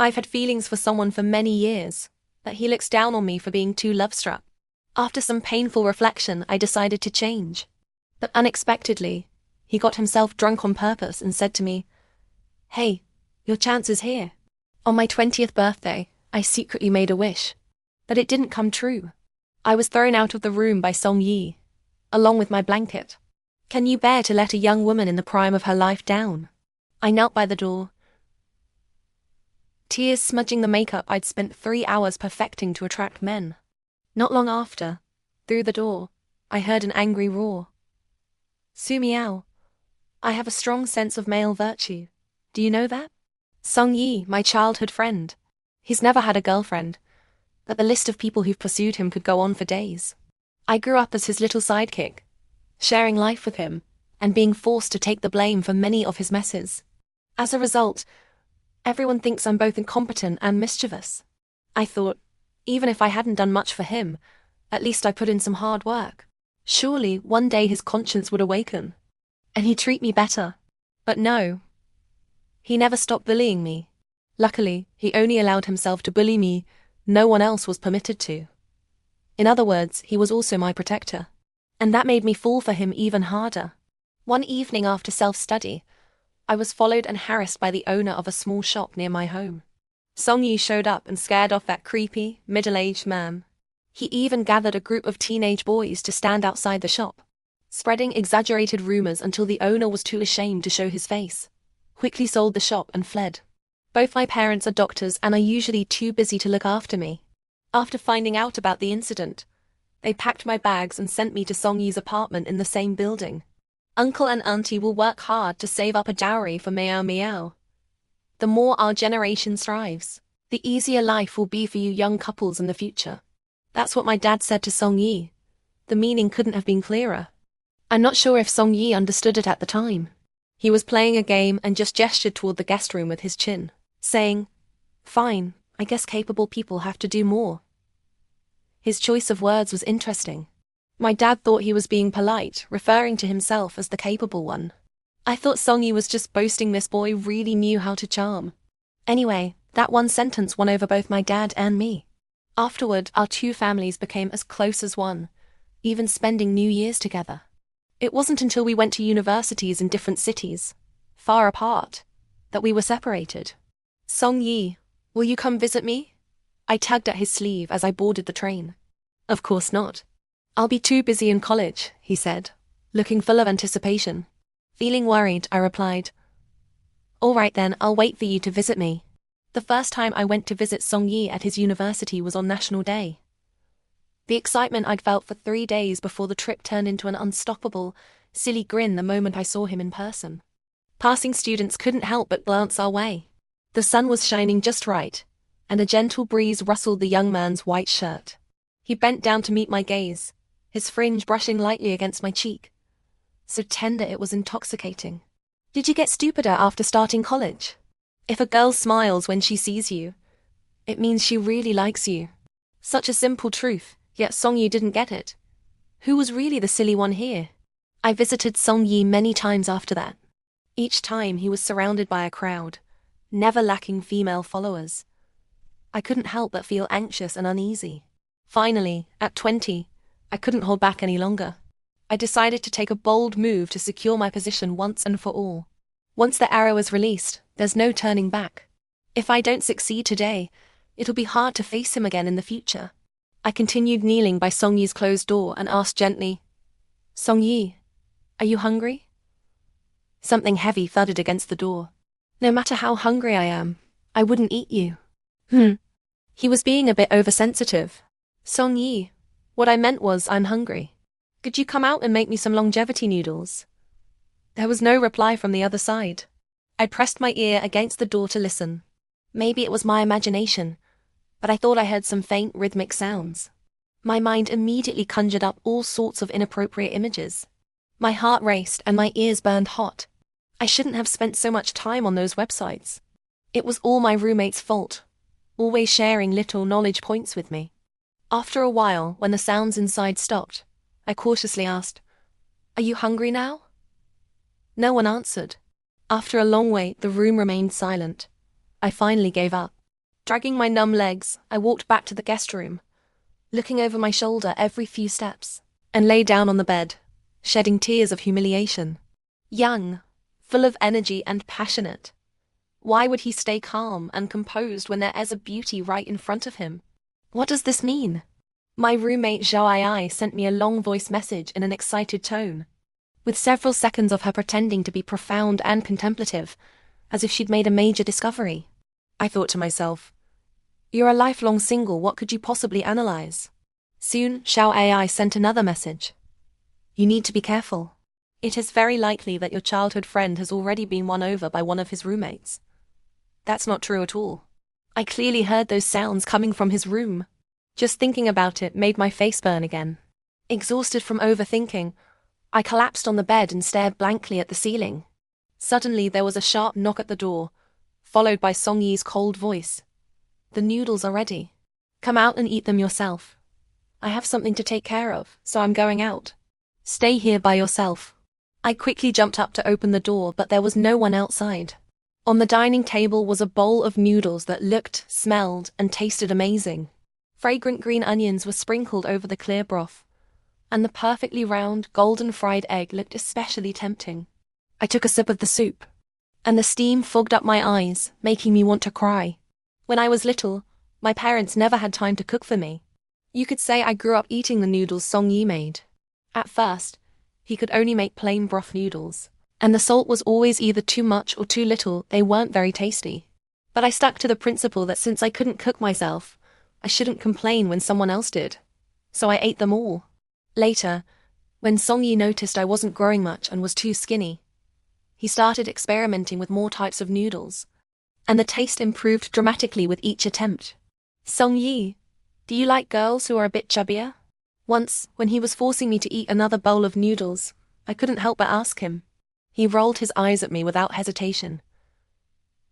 I've had feelings for someone for many years, but he looks down on me for being too love-struck. After some painful reflection, I decided to change. But unexpectedly, he got himself drunk on purpose and said to me, "Hey, your chance is here." On my 20th birthday, I secretly made a wish, but it didn't come true. I was thrown out of the room by Song Yi, along with my blanket. Can you bear to let a young woman in the prime of her life down? I knelt by the door, tears smudging the makeup I'd spent 3 hours perfecting to attract men. Not long after, through the door, I heard an angry roar. "Su Miao, I have a strong sense of male virtue. Do you know that?" Song Yi, my childhood friend. He's never had a girlfriend, but the list of people who've pursued him could go on for days. I grew up as his little sidekick, sharing life with him, and being forced to take the blame for many of his messes. As a result, everyone thinks I'm both incompetent and mischievous. I thought, even if I hadn't done much for him, at least I put in some hard work. Surely one day his conscience would awaken, and he'd treat me better. But no. He never stopped bullying me. Luckily, he only allowed himself to bully me. No one else was permitted to. In other words, he was also my protector. And that made me fall for him even harder. One evening after self-study, I was followed and harassed by the owner of a small shop near my home. Song Yi showed up and scared off that creepy, middle-aged man. He even gathered a group of teenage boys to stand outside the shop, spreading exaggerated rumors until the owner was too ashamed to show his face, quickly sold the shop and fled. Both my parents are doctors and are usually too busy to look after me. After finding out about the incident, they packed my bags and sent me to Song Yi's apartment in the same building. Uncle and auntie will work hard to save up a dowry for Miao Miao. The more our generation strives, the easier life will be for you young couples in the future. That's what my dad said to Song Yi. The meaning couldn't have been clearer. I'm not sure if Song Yi understood it at the time. He was playing a game and just gestured toward the guest room with his chin, saying, "Fine, I guess capable people have to do more." His choice of words was interesting. My dad thought he was being polite, referring to himself as the capable one. I thought Song Yi was just boasting this boy really knew how to charm. Anyway, that one sentence won over both my dad and me. Afterward, our two families became as close as one, even spending New Year's together. It wasn't until we went to universities in different cities, far apart, that we were separated. "Song Yi, will you come visit me?" I tugged at his sleeve as I boarded the train. "Of course not. I'll be too busy in college," he said, looking full of anticipation. Feeling worried, I replied, "All right then, I'll wait for you to visit me." The first time I went to visit Song Yi at his university was on National Day. The excitement I'd felt for 3 days before the trip turned into an unstoppable, silly grin the moment I saw him in person. Passing students couldn't help but glance our way. The sun was shining just right, and a gentle breeze rustled the young man's white shirt. He bent down to meet my gaze, his fringe brushing lightly against my cheek. So tender it was intoxicating. "Did you get stupider after starting college? If a girl smiles when she sees you, it means she really likes you." Such a simple truth, yet Song Yi didn't get it. Who was really the silly one here? I visited Song Yi many times after that. Each time he was surrounded by a crowd, never lacking female followers. I couldn't help but feel anxious and uneasy. Finally, at 20, I couldn't hold back any longer. I decided to take a bold move to secure my position once and for all. Once the arrow is released, there's no turning back. If I don't succeed today, it'll be hard to face him again in the future. I continued kneeling by Song Yi's closed door and asked gently, "Song Yi, are you hungry?" Something heavy thudded against the door. "No matter how hungry I am, I wouldn't eat you." He was being a bit oversensitive. "Song Yi, what I meant was I'm hungry. Could you come out and make me some longevity noodles?" There was no reply from the other side. I pressed my ear against the door to listen. Maybe it was my imagination, but I thought I heard some faint rhythmic sounds. My mind immediately conjured up all sorts of inappropriate images. My heart raced and my ears burned hot. I shouldn't have spent so much time on those websites. It was all my roommate's fault, always sharing little knowledge points with me. After a while, when the sounds inside stopped, I cautiously asked, "Are you hungry now?" No one answered. After a long wait, the room remained silent. I finally gave up. Dragging my numb legs, I walked back to the guest room, looking over my shoulder every few steps, and lay down on the bed, shedding tears of humiliation. Young, full of energy and passionate. Why would he stay calm and composed when there is a beauty right in front of him? What does this mean? My roommate Zhao Ai sent me a long voice message in an excited tone, with several seconds of her pretending to be profound and contemplative, as if she'd made a major discovery. I thought to myself, you're a lifelong single, what could you possibly analyze? Soon, Zhao Ai sent another message. You need to be careful. It is very likely that your childhood friend has already been won over by one of his roommates. That's not true at all. I clearly heard those sounds coming from his room. Just thinking about it made my face burn again. Exhausted from overthinking, I collapsed on the bed and stared blankly at the ceiling. Suddenly there was a sharp knock at the door, followed by Song Yi's cold voice. The noodles are ready. Come out and eat them yourself. I have something to take care of, so I'm going out. Stay here by yourself. I quickly jumped up to open the door, but there was no one outside. On the dining table was a bowl of noodles that looked, smelled, and tasted amazing. Fragrant green onions were sprinkled over the clear broth, and the perfectly round, golden fried egg looked especially tempting. I took a sip of the soup, and the steam fogged up my eyes, making me want to cry. When I was little, my parents never had time to cook for me. You could say I grew up eating the noodles Song Yi made. At first, he could only make plain broth noodles, and the salt was always either too much or too little. They weren't very tasty. But I stuck to the principle that since I couldn't cook myself, I shouldn't complain when someone else did. So I ate them all. Later, when Song Yi noticed I wasn't growing much and was too skinny, he started experimenting with more types of noodles, and the taste improved dramatically with each attempt. Song Yi, do you like girls who are a bit chubbier? Once, when he was forcing me to eat another bowl of noodles, I couldn't help but ask him. He rolled his eyes at me without hesitation.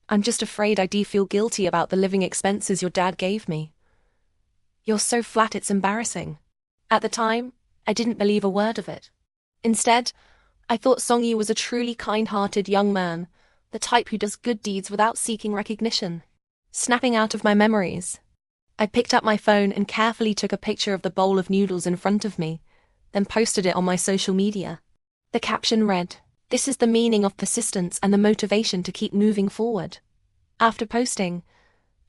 I'm just afraid I do feel guilty about the living expenses your dad gave me. You're so flat it's embarrassing. At the time, I didn't believe a word of it. Instead, I thought Song Yi was a truly kind-hearted young man, the type who does good deeds without seeking recognition. Snapping out of my memories, I picked up my phone and carefully took a picture of the bowl of noodles in front of me, then posted it on my social media. The caption read, "This is the meaning of persistence and the motivation to keep moving forward." After posting,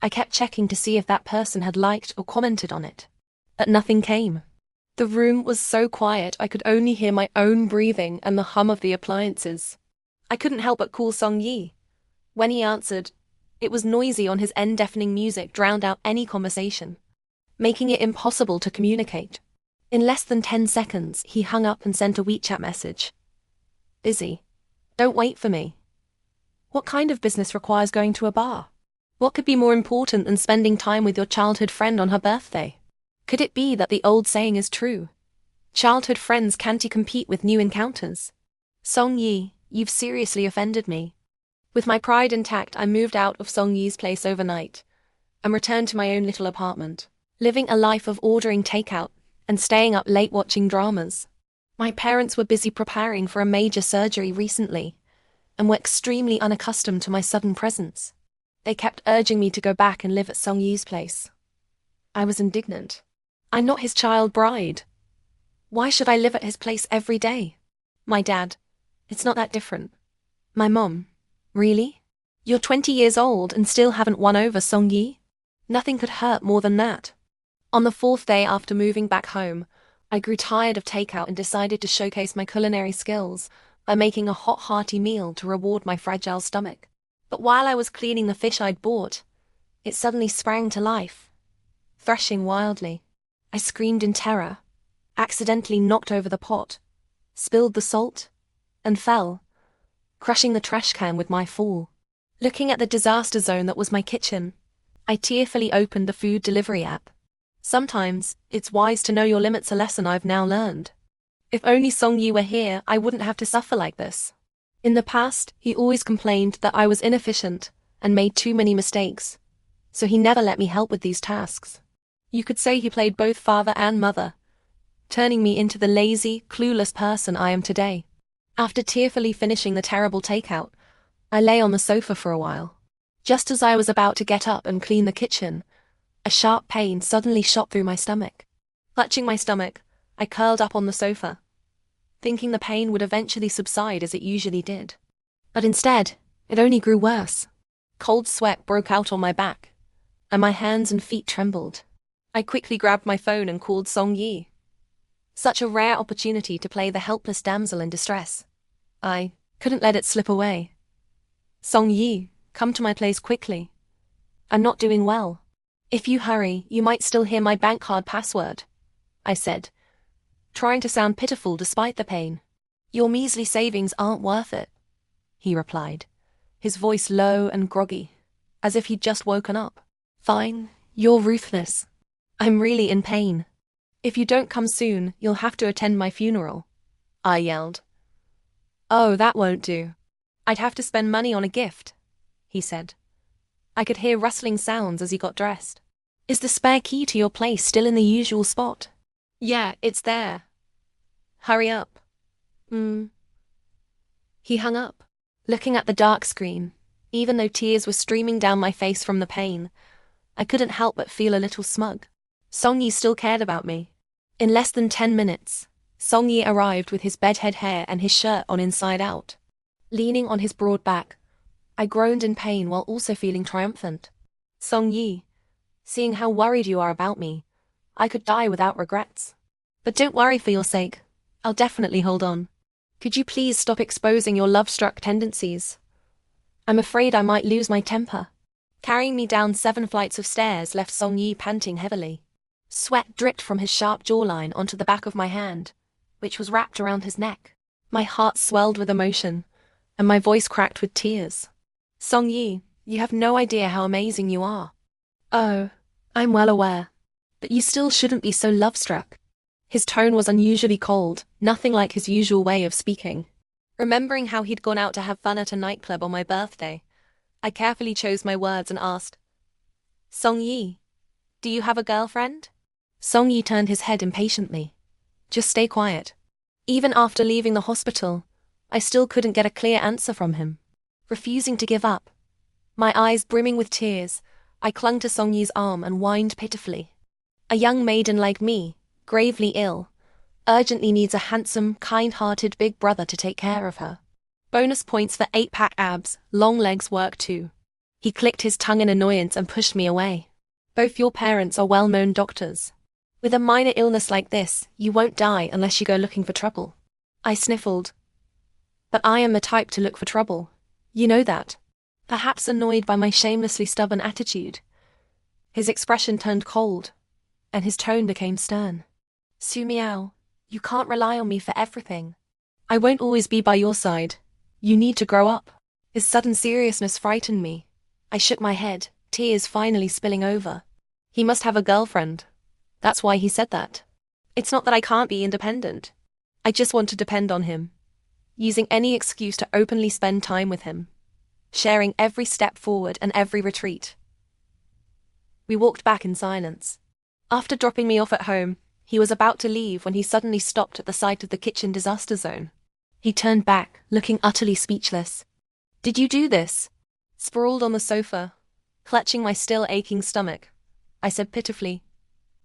I kept checking to see if that person had liked or commented on it. But nothing came. The room was so quiet I could only hear my own breathing and the hum of the appliances. I couldn't help but call Song Yi. When he answered, it was noisy on his end. Deafening music drowned out any conversation, making it impossible to communicate. In less than 10 seconds, he hung up and sent a WeChat message. Busy. Don't wait for me. What kind of business requires going to a bar? What could be more important than spending time with your childhood friend on her birthday? Could it be that the old saying is true? Childhood friends can't compete with new encounters. Song Yi, you've seriously offended me. With my pride intact, I moved out of Song Yi's place overnight and returned to my own little apartment, living a life of ordering takeout and staying up late watching dramas. My parents were busy preparing for a major surgery recently and were extremely unaccustomed to my sudden presence. They kept urging me to go back and live at Song Yi's place. I was indignant. I'm not his child bride. Why should I live at his place every day? My dad, it's not that different. My mom, really? You're 20 years old and still haven't won over Song Yi? Nothing could hurt more than that. On the 4th day after moving back home, I grew tired of takeout and decided to showcase my culinary skills by making a hot, hearty meal to reward my fragile stomach. But while I was cleaning the fish I'd bought, it suddenly sprang to life, threshing wildly. I screamed in terror, accidentally knocked over the pot, spilled the salt, and fell, crushing the trash can with my fall. Looking at the disaster zone that was my kitchen, I tearfully opened the food delivery app. Sometimes, it's wise to know your limits, a lesson I've now learned. If only Song Yi were here, I wouldn't have to suffer like this. In the past, he always complained that I was inefficient and made too many mistakes, so he never let me help with these tasks. You could say he played both father and mother, turning me into the lazy, clueless person I am today. After tearfully finishing the terrible takeout, I lay on the sofa for a while, Just as I was about to get up and clean the kitchen, a sharp pain suddenly shot through my stomach. Clutching my stomach, I curled up on the sofa, thinking the pain would eventually subside as it usually did. But instead, it only grew worse. Cold sweat broke out on my back, and my hands and feet trembled. I quickly grabbed my phone and called Song Yi. Such a rare opportunity to play the helpless damsel in distress. I couldn't let it slip away. Song Yi, come to my place quickly. I'm not doing well. If you hurry, you might still hear my bank card password, I said, trying to sound pitiful despite the pain. Your measly savings aren't worth it, he replied, his voice low and groggy, as if he'd just woken up. Fine, you're ruthless. I'm really in pain. If you don't come soon, you'll have to attend my funeral, I yelled. Oh, that won't do. I'd have to spend money on a gift, he said. I could hear rustling sounds as he got dressed. Is the spare key to your place still in the usual spot? Yeah, it's there. Hurry up. He hung up, looking at the dark screen. Even though tears were streaming down my face from the pain, I couldn't help but feel a little smug. Song Yi still cared about me. In less than 10 minutes, Song Yi arrived with his bedhead hair and his shirt on inside out. Leaning on his broad back, I groaned in pain while also feeling triumphant. Song Yi, seeing how worried you are about me, I could die without regrets. But don't worry for your sake. I'll definitely hold on. Could you please stop exposing your love-struck tendencies? I'm afraid I might lose my temper. Carrying me down 7 flights of stairs left Song Yi panting heavily. Sweat dripped from his sharp jawline onto the back of my hand, which was wrapped around his neck. My heart swelled with emotion, and my voice cracked with tears. Song Yi, you have no idea how amazing you are. Oh, I'm well aware. But you still shouldn't be so love-struck. His tone was unusually cold, nothing like his usual way of speaking. Remembering how he'd gone out to have fun at a nightclub on my birthday, I carefully chose my words and asked, Song Yi, do you have a girlfriend? Song Yi turned his head impatiently. Just stay quiet. Even after leaving the hospital, I still couldn't get a clear answer from him. Refusing to give up, my eyes brimming with tears, I clung to Song Yi's arm and whined pitifully. A young maiden like me, gravely ill, urgently needs a handsome, kind-hearted big brother to take care of her. Bonus points for 8-pack abs, long legs work too. He clicked his tongue in annoyance and pushed me away. Both your parents are well-known doctors. With a minor illness like this, you won't die unless you go looking for trouble. I sniffled. But I am the type to look for trouble. You know that. Perhaps annoyed by my shamelessly stubborn attitude. His expression turned cold, and his tone became stern. Su Miao, you can't rely on me for everything. I won't always be by your side. You need to grow up. His sudden seriousness frightened me. I shook my head, tears finally spilling over. He must have a girlfriend. That's why he said that. It's not that I can't be independent. I just want to depend on him. Using any excuse to openly spend time with him. Sharing every step forward and every retreat. We walked back in silence. After dropping me off at home, he was about to leave when he suddenly stopped at the sight of the kitchen disaster zone. He turned back, looking utterly speechless. Did you do this? Sprawled on the sofa, clutching my still aching stomach, I said pitifully.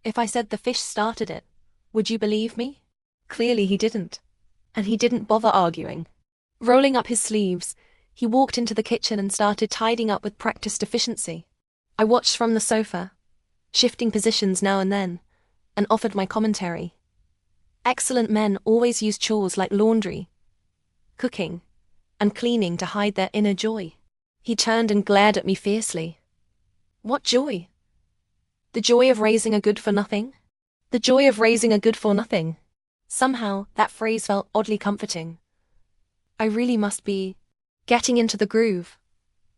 If I said the fish started it, would you believe me? Clearly he didn't. And he didn't bother arguing. Rolling up his sleeves, he walked into the kitchen and started tidying up with practiced efficiency. I watched from the sofa, shifting positions now and then, and offered my commentary. Excellent men always use chores like laundry, cooking, and cleaning to hide their inner joy. He turned and glared at me fiercely. What joy? The joy of raising a good-for-nothing? The joy of raising a good-for-nothing. Somehow, that phrase felt oddly comforting. I really must be getting into the groove.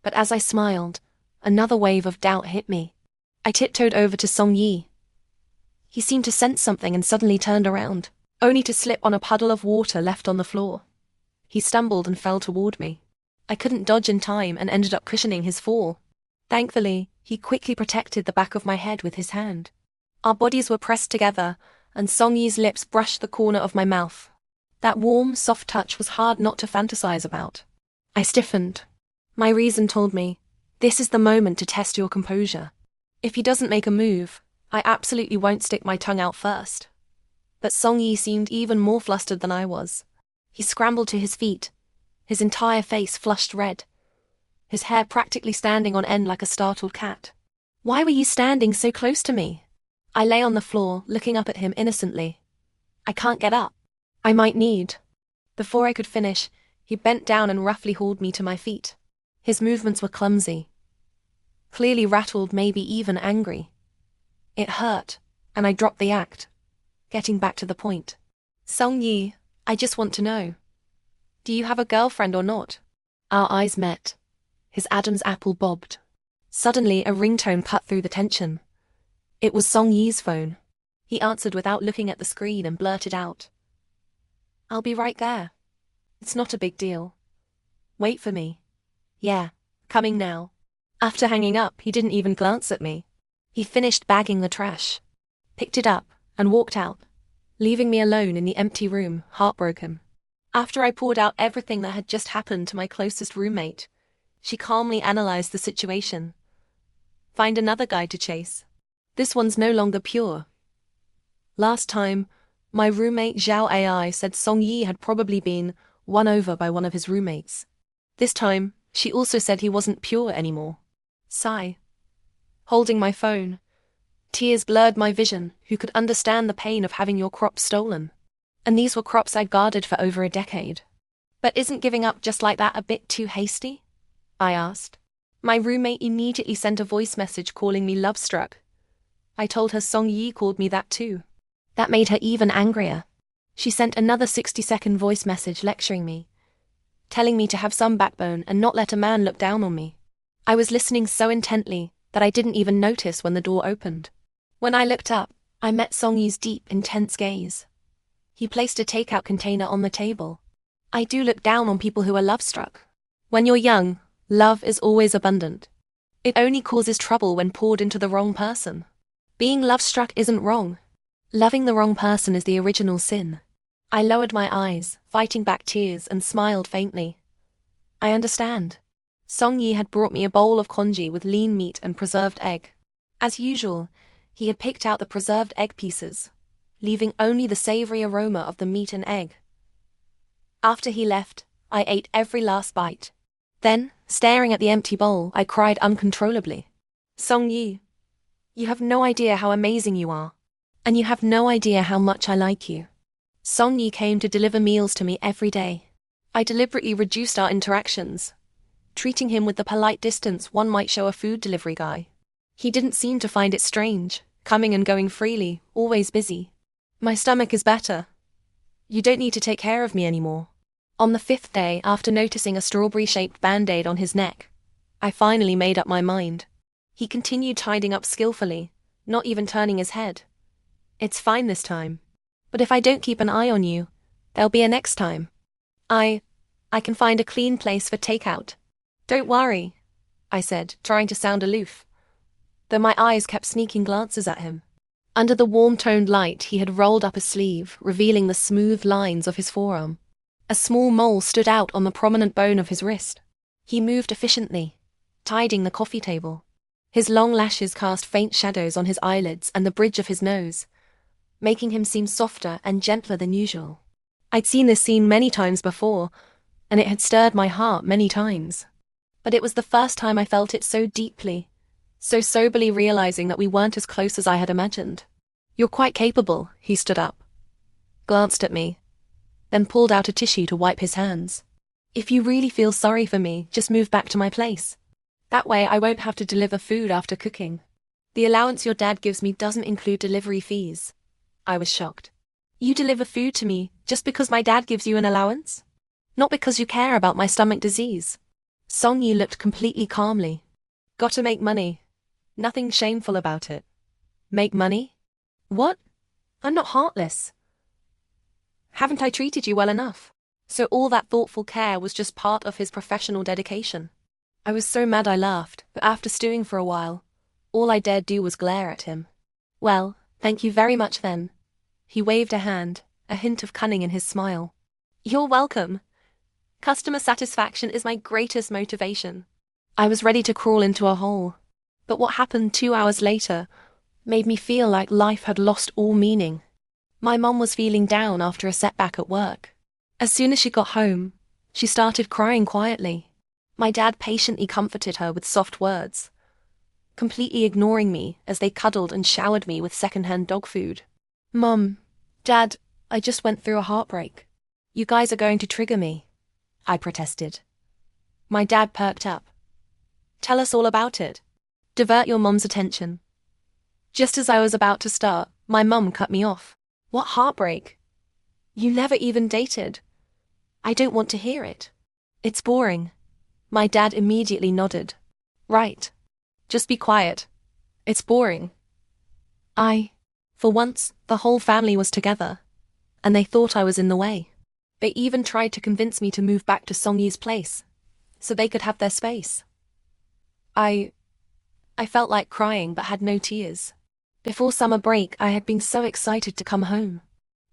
But as I smiled, another wave of doubt hit me. I tiptoed over to Song Yi. He seemed to sense something and suddenly turned around, only to slip on a puddle of water left on the floor. He stumbled and fell toward me. I couldn't dodge in time and ended up cushioning his fall. Thankfully, he quickly protected the back of my head with his hand. Our bodies were pressed together, and Song Yi's lips brushed the corner of my mouth. That warm, soft touch was hard not to fantasize about. I stiffened. My reason told me, This is the moment to test your composure. If he doesn't make a move, I absolutely won't stick my tongue out first. But Song Yi seemed even more flustered than I was. He scrambled to his feet, his entire face flushed red, his hair practically standing on end like a startled cat. Why were you standing so close to me? I lay on the floor, looking up at him innocently. I can't get up. I might need. Before I could finish, he bent down and roughly hauled me to my feet. His movements were clumsy, clearly rattled, maybe even angry. It hurt, and I dropped the act, getting back to the point. Song Yi, I just want to know. Do you have a girlfriend or not? Our eyes met. His Adam's apple bobbed. Suddenly, a ringtone cut through the tension. It was Song Yi's phone. He answered without looking at the screen and blurted out, "I'll be right there. It's not a big deal. Wait for me." "Yeah, coming now." After hanging up, he didn't even glance at me. He finished bagging the trash, picked it up, and walked out, leaving me alone in the empty room, heartbroken. After I poured out everything that had just happened to my closest roommate, she calmly analyzed the situation. Find another guy to chase. This one's no longer pure. Last time, my roommate Zhao AI said Song Yi had probably been won over by one of his roommates. This time, she also said he wasn't pure anymore. Sigh. Holding my phone. Tears blurred my vision. Who could understand the pain of having your crops stolen? And these were crops I'd guarded for over a decade. But isn't giving up just like that a bit too hasty? I asked. My roommate immediately sent a voice message calling me love-struck. I told her Song Yi called me that too. That made her even angrier. She sent another 60-second voice message lecturing me, telling me to have some backbone and not let a man look down on me. I was listening so intently that I didn't even notice when the door opened. When I looked up, I met Song Yi's deep, intense gaze. He placed a takeout container on the table. I do look down on people who are love-struck. When you're young, love is always abundant. It only causes trouble when poured into the wrong person. Being love-struck isn't wrong. Loving the wrong person is the original sin. I lowered my eyes, fighting back tears, and smiled faintly. I understand. Song Yi had brought me a bowl of congee with lean meat and preserved egg. As usual, he had picked out the preserved egg pieces, leaving only the savory aroma of the meat and egg. After he left, I ate every last bite. Then, staring at the empty bowl, I cried uncontrollably. Song Yi, you have no idea how amazing you are. And you have no idea how much I like you. Song Yi came to deliver meals to me every day. I deliberately reduced our interactions, treating him with the polite distance one might show a food delivery guy. He didn't seem to find it strange, coming and going freely, always busy. My stomach is better. You don't need to take care of me anymore. On the 5th day, after noticing a strawberry-shaped band-aid on his neck, I finally made up my mind. He continued tidying up skillfully, not even turning his head. It's fine this time. But if I don't keep an eye on you, there'll be a next time. I can find a clean place for takeout. Don't worry, I said, trying to sound aloof, though my eyes kept sneaking glances at him. Under the warm-toned light, he had rolled up a sleeve, revealing the smooth lines of his forearm. A small mole stood out on the prominent bone of his wrist. He moved efficiently, tidying the coffee table. His long lashes cast faint shadows on his eyelids and the bridge of his nose, making him seem softer and gentler than usual. I'd seen this scene many times before, and it had stirred my heart many times. But it was the first time I felt it so deeply, so soberly, realizing that we weren't as close as I had imagined. You're quite capable. He stood up, glanced at me, then pulled out a tissue to wipe his hands. If you really feel sorry for me, just move back to my place. That way I won't have to deliver food after cooking. The allowance your dad gives me doesn't include delivery fees. I was shocked. You deliver food to me just because my dad gives you an allowance? Not because you care about my stomach disease. Song Yi looked completely calmly. Gotta make money. Nothing shameful about it. Make money? What? I'm not heartless. Haven't I treated you well enough? So all that thoughtful care was just part of his professional dedication. I was so mad I laughed, but after stewing for a while, all I dared do was glare at him. Well, thank you very much then. He waved a hand, a hint of cunning in his smile. You're welcome. Customer satisfaction is my greatest motivation. I was ready to crawl into a hole. But what happened 2 hours later made me feel like life had lost all meaning. My mom was feeling down after a setback at work. As soon as she got home, she started crying quietly. My dad patiently comforted her with soft words, completely ignoring me as they cuddled and showered me with secondhand dog food. Mom, Dad, I just went through a heartbreak. You guys are going to trigger me, I protested. My dad perked up. Tell us all about it. Divert your mom's attention. Just as I was about to start, my mum cut me off. What heartbreak? You never even dated. I don't want to hear it. It's boring. My dad immediately nodded. Right. Just be quiet. It's boring. For once, the whole family was together, and they thought I was in the way. They even tried to convince me to move back to Songyi's place, so they could have their space. I felt like crying but had no tears. Before summer break, I had been so excited to come home.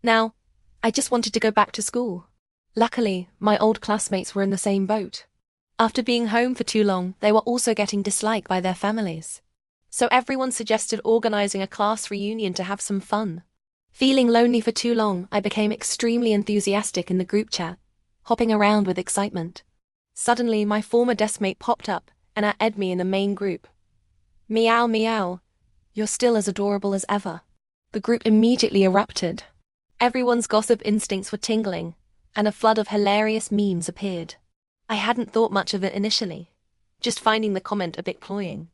Now, I just wanted to go back to school. Luckily, my old classmates were in the same boat. After being home for too long, they were also getting disliked by their families. So everyone suggested organizing a class reunion to have some fun. Feeling lonely for too long, I became extremely enthusiastic in the group chat, hopping around with excitement. Suddenly, my former deskmate popped up and added me in the main group. Meow meow, you're still as adorable as ever. The group immediately erupted. Everyone's gossip instincts were tingling, and a flood of hilarious memes appeared. I hadn't thought much of it initially, just finding the comment a bit cloying.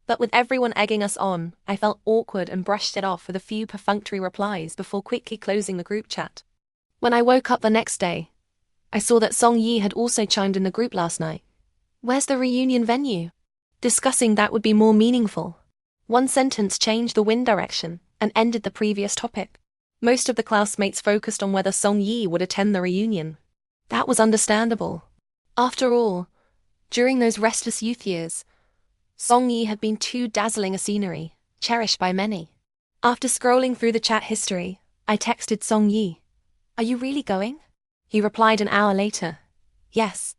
But with everyone egging us on, I felt awkward and brushed it off with a few perfunctory replies before quickly closing the group chat. When I woke up the next day, I saw that Songyi had also chimed in the group last night. Where's the reunion venue? Discussing that would be more meaningful. One sentence changed the wind direction and ended the previous topic. Most of the classmates focused on whether Songyi would attend the reunion. That was understandable. After all, during those restless youth years, Songyi had been too dazzling a scenery, cherished by many. After scrolling through the chat history, I texted Songyi. Are you really going? He replied an hour later. Yes.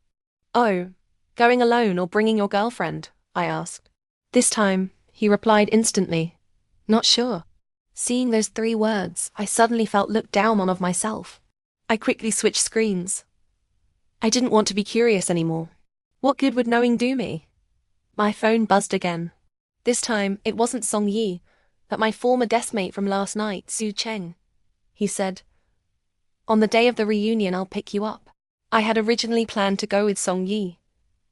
Oh, going alone or bringing your girlfriend? I asked. This time, he replied instantly. Not sure. Seeing those 3 words, I suddenly felt looked down on of myself. I quickly switched screens. I didn't want to be curious anymore. What good would knowing do me? My phone buzzed again. This time, it wasn't Songyi, but my former deskmate from last night, Su Cheng. He said, on the day of the reunion, I'll pick you up. I had originally planned to go with Songyi,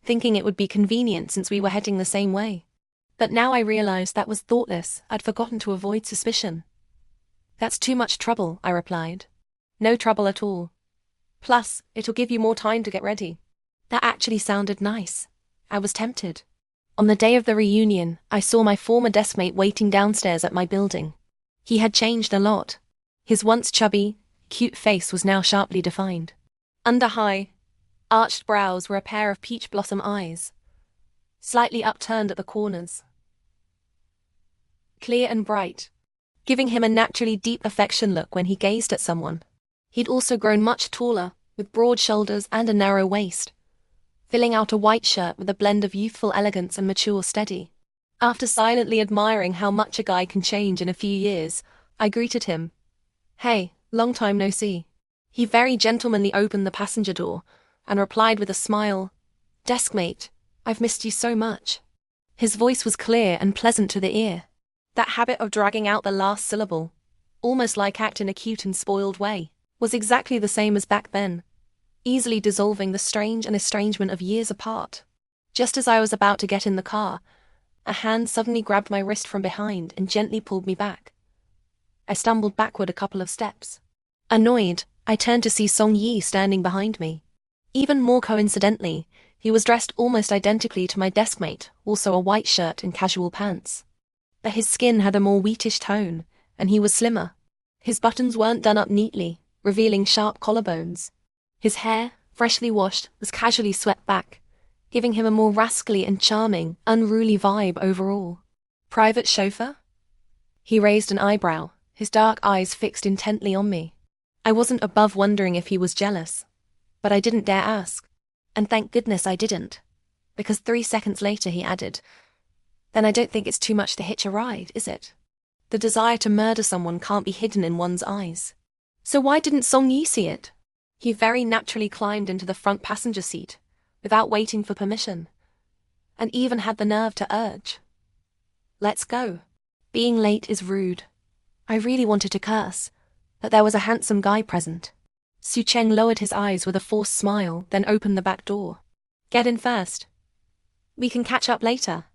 thinking it would be convenient since we were heading the same way. But now I realized that was thoughtless. I'd forgotten to avoid suspicion. That's too much trouble, I replied. No trouble at all. Plus, it'll give you more time to get ready. That actually sounded nice. I was tempted. On the day of the reunion, I saw my former deskmate waiting downstairs at my building. He had changed a lot. His once chubby, cute face was now sharply defined. Under high, arched brows were a pair of peach blossom eyes, slightly upturned at the corners. Clear and bright, giving him a naturally deep affection look when he gazed at someone. He'd also grown much taller, with broad shoulders and a narrow waist, filling out a white shirt with a blend of youthful elegance and mature steady. After silently admiring how much a guy can change in a few years, I greeted him. Hey, long time no see. He very gentlemanly opened the passenger door and replied with a smile, Deskmate, I've missed you so much. His voice was clear and pleasant to the ear. That habit of dragging out the last syllable, almost like act in a cute and spoiled way, was exactly the same as back then, easily dissolving the strange and estrangement of years apart. Just as I was about to get in the car, a hand suddenly grabbed my wrist from behind and gently pulled me back. I stumbled backward a couple of steps. Annoyed, I turned to see Songyi standing behind me. Even more coincidentally, he was dressed almost identically to my deskmate, also a white shirt and casual pants. But his skin had a more wheatish tone, and he was slimmer. His buttons weren't done up neatly, revealing sharp collarbones. His hair, freshly washed, was casually swept back, giving him a more rascally and charming, unruly vibe overall. Private chauffeur? He raised an eyebrow, his dark eyes fixed intently on me. I wasn't above wondering if he was jealous, but I didn't dare ask. And thank goodness I didn't. Because 3 seconds later he added, "Then I don't think it's too much to hitch a ride, is it? The desire to murder someone can't be hidden in one's eyes." So why didn't Song Yi see it? He very naturally climbed into the front passenger seat, without waiting for permission, and even had the nerve to urge, "Let's go." Being late is rude. I really wanted to curse, but there was a handsome guy present. Su Cheng lowered his eyes with a forced smile, then opened the back door. "Get in first. We can catch up later."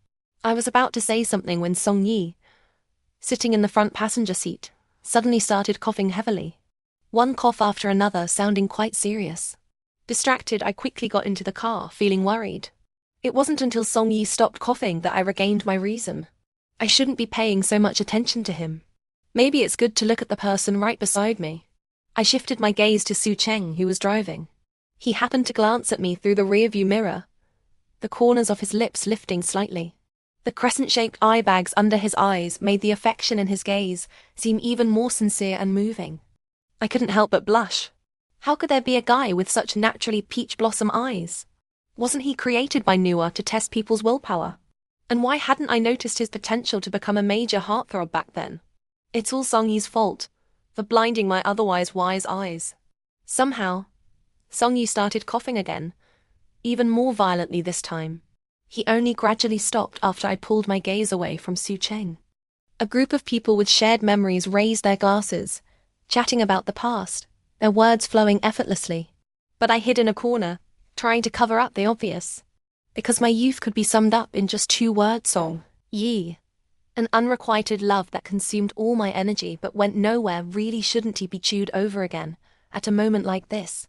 I was about to say something when Song Yi, sitting in the front passenger seat, suddenly started coughing heavily. One cough after another, sounding quite serious. Distracted, I quickly got into the car, feeling worried. It wasn't until Song Yi stopped coughing that I regained my reason. I shouldn't be paying so much attention to him. Maybe it's good to look at the person right beside me. I shifted my gaze to Su Cheng, who was driving. He happened to glance at me through the rearview mirror, the corners of his lips lifting slightly. The crescent-shaped eye bags under his eyes made the affection in his gaze seem even more sincere and moving. I couldn't help but blush. How could there be a guy with such naturally peach blossom eyes? Wasn't he created by Nua to test people's willpower? And why hadn't I noticed his potential to become a major heartthrob back then? It's all Song Yi's fault, for blinding my otherwise wise eyes. Somehow, Song Yi started coughing again, even more violently this time. He only gradually stopped after I pulled my gaze away from Su Cheng. A group of people with shared memories raised their glasses, chatting about the past, their words flowing effortlessly. But I hid in a corner, trying to cover up the obvious. Because my youth could be summed up in just 2 words: Song Yi. An unrequited love that consumed all my energy but went nowhere. Really shouldn't he be chewed over again, at a moment like this?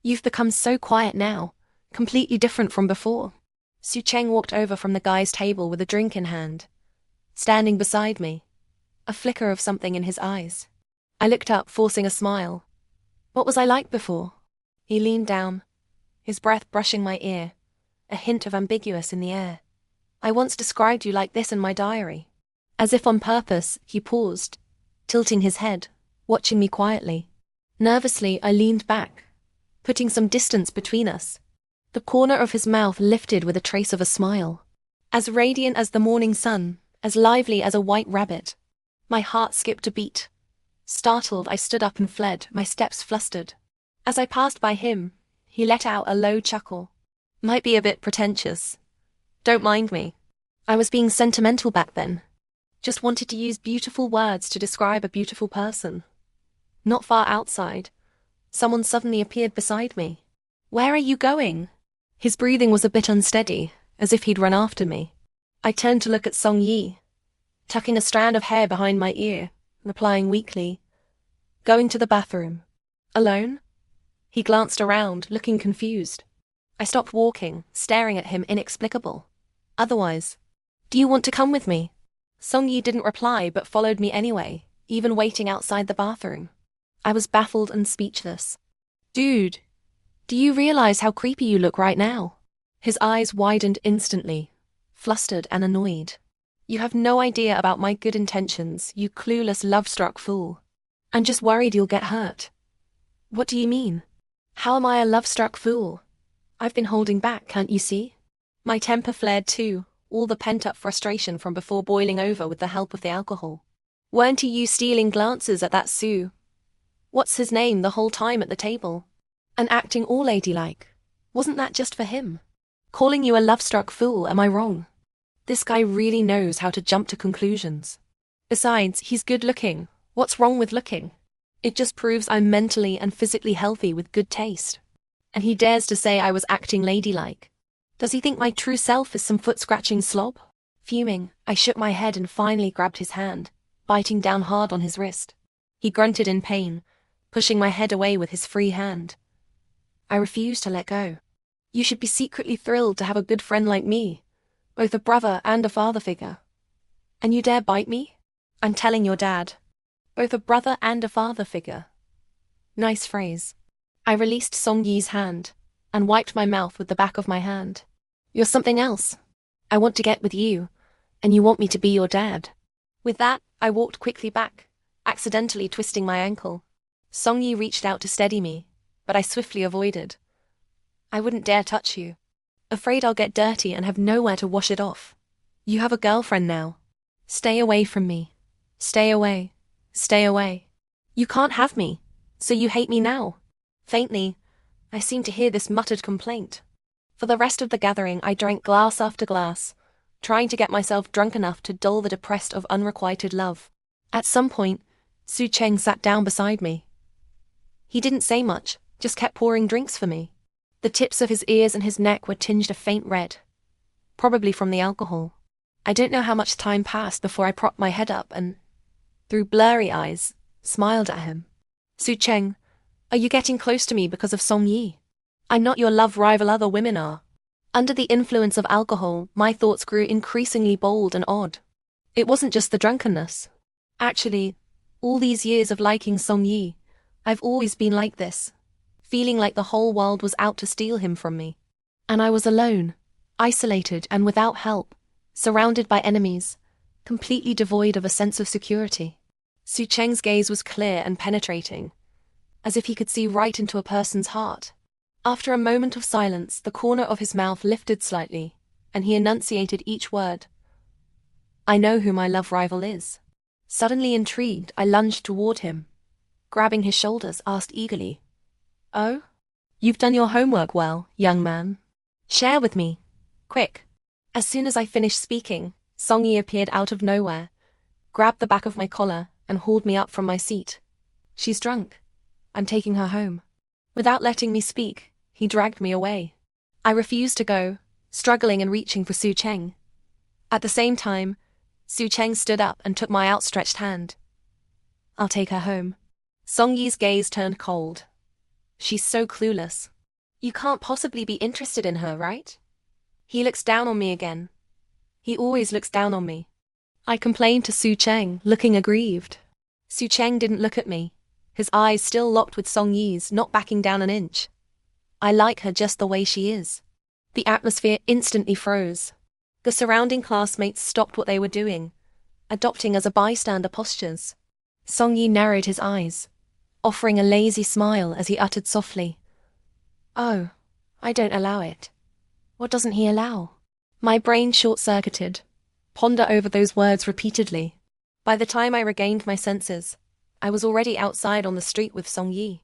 You've become so quiet now, completely different from before. Su Cheng walked over from the guy's table with a drink in hand, standing beside me, a flicker of something in his eyes. I looked up, forcing a smile. What was I like before? He leaned down, his breath brushing my ear, a hint of ambiguous in the air. I once described you like this in my diary. As if on purpose, he paused, tilting his head, watching me quietly. Nervously, I leaned back, putting some distance between us. The corner of his mouth lifted with a trace of a smile. As radiant as the morning sun, as lively as a white rabbit. My heart skipped a beat. Startled, I stood up and fled, my steps flustered. As I passed by him, he let out a low chuckle. Might be a bit pretentious. Don't mind me. I was being sentimental back then. Just wanted to use beautiful words to describe a beautiful person. Not far outside, someone suddenly appeared beside me. Where are you going? His breathing was a bit unsteady, as if he'd run after me. I turned to look at Song Yi, tucking a strand of hair behind my ear, replying weakly, "Going to the bathroom." "Alone?" He glanced around, looking confused. I stopped walking, staring at him, inexplicable. Otherwise, "Do you want to come with me?" Song Yi didn't reply but followed me anyway, even waiting outside the bathroom. I was baffled and speechless. "Dude, do you realize how creepy you look right now?" His eyes widened instantly, flustered and annoyed. "You have no idea about my good intentions, you clueless, love-struck fool. I'm just worried you'll get hurt." "What do you mean? How am I a love-struck fool? I've been holding back, can't you see?" My temper flared too, all the pent-up frustration from before boiling over with the help of the alcohol. "Weren't you stealing glances at that Sue? What's his name the whole time at the table? And acting all ladylike? Wasn't that just for him? Calling you a love-struck fool, am I wrong? This guy really knows how to jump to conclusions. Besides, he's good-looking. What's wrong with looking? It just proves I'm mentally and physically healthy with good taste. And he dares to say I was acting ladylike. Does he think my true self is some foot-scratching slob?" Fuming, I shook my head and finally grabbed his hand, biting down hard on his wrist. He grunted in pain, pushing my head away with his free hand. I refused to let go. "You should be secretly thrilled to have a good friend like me, both a brother and a father figure. And you dare bite me? I'm telling your dad. Both a brother and a father figure." Nice phrase. I released Song Yi's hand and wiped my mouth with the back of my hand. "You're something else. I want to get with you, and you want me to be your dad." With that, I walked quickly back, accidentally twisting my ankle. Song Yi reached out to steady me, but I swiftly avoided. "I wouldn't dare touch you." Afraid I'll get dirty and have nowhere to wash it off. You have a girlfriend now. Stay away from me. Stay away. Stay away. You can't have me, so you hate me now. Faintly, I seemed to hear this muttered complaint. For the rest of the gathering, I drank glass after glass, trying to get myself drunk enough to dull the depressed of unrequited love. At some point, Su Cheng sat down beside me. He didn't say much, just kept pouring drinks for me. The tips of his ears and his neck were tinged a faint red, probably from the alcohol. I don't know how much time passed before I propped my head up and, through blurry eyes, smiled at him. Su Cheng, are you getting close to me because of Song Yi? I'm not your love rival other women are. Under the influence of alcohol, my thoughts grew increasingly bold and odd. It wasn't just the drunkenness. Actually, all these years of liking Song Yi, I've always been like this, feeling like the whole world was out to steal him from me. And I was alone, isolated and without help, surrounded by enemies, completely devoid of a sense of security. Su Cheng's gaze was clear and penetrating, as if he could see right into a person's heart. After a moment of silence, the corner of his mouth lifted slightly, and he enunciated each word. I know who my love rival is. Suddenly intrigued, I lunged toward him. Grabbing his shoulders, asked eagerly, Oh? You've done your homework well, young man. Share with me. Quick. As soon as I finished speaking, Song Yi appeared out of nowhere, grabbed the back of my collar, and hauled me up from my seat. She's drunk. I'm taking her home. Without letting me speak, he dragged me away. I refused to go, struggling and reaching for Su Cheng. At the same time, Su Cheng stood up and took my outstretched hand. I'll take her home. Song Yi's gaze turned cold. She's so clueless. You can't possibly be interested in her, right? He looks down on me again. He always looks down on me. I complained to Su Cheng, looking aggrieved. Su Cheng didn't look at me, his eyes still locked with Song Yi's, not backing down an inch. I like her just the way she is. The atmosphere instantly froze. The surrounding classmates stopped what they were doing, adopting as a bystander postures. Song Yi narrowed his eyes, offering a lazy smile as he uttered softly, Oh, I don't allow it. What doesn't he allow? My brain short-circuited, ponder over those words repeatedly. By the time I regained my senses, I was already outside on the street with Song Yi.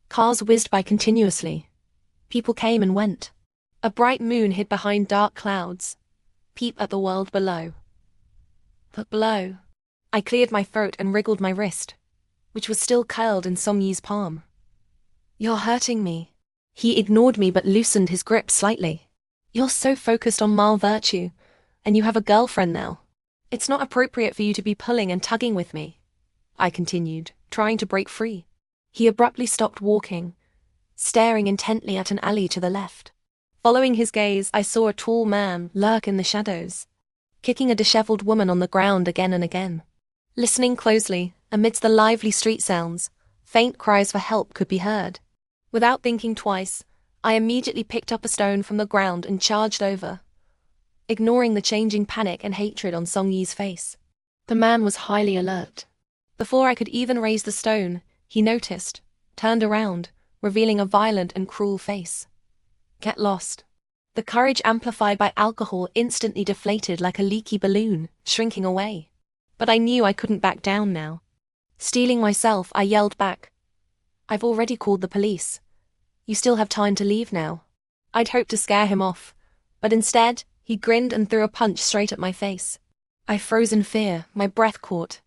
Cars whizzed by continuously. People came and went. A bright moon hid behind dark clouds, peep at the world below. But below, I cleared my throat and wriggled my wrist, which was still curled in Song Yi's palm. You're hurting me. He ignored me but loosened his grip slightly. You're so focused on male virtue, and you have a girlfriend now. It's not appropriate for you to be pulling and tugging with me, I continued, trying to break free. He abruptly stopped walking, staring intently at an alley to the left. Following his gaze, I saw a tall man lurk in the shadows, kicking a disheveled woman on the ground again and again. Listening closely, amidst the lively street sounds, faint cries for help could be heard. Without thinking twice, I immediately picked up a stone from the ground and charged over, ignoring the changing panic and hatred on Song Yi's face. The man was highly alert. Before I could even raise the stone, he noticed, turned around, revealing a violent and cruel face. Get lost. The courage amplified by alcohol instantly deflated like a leaky balloon, shrinking away. But I knew I couldn't back down now. Steeling myself, I yelled back, I've already called the police. You still have time to leave now. I'd hoped to scare him off, but instead, he grinned and threw a punch straight at my face. I froze in fear, my breath caught,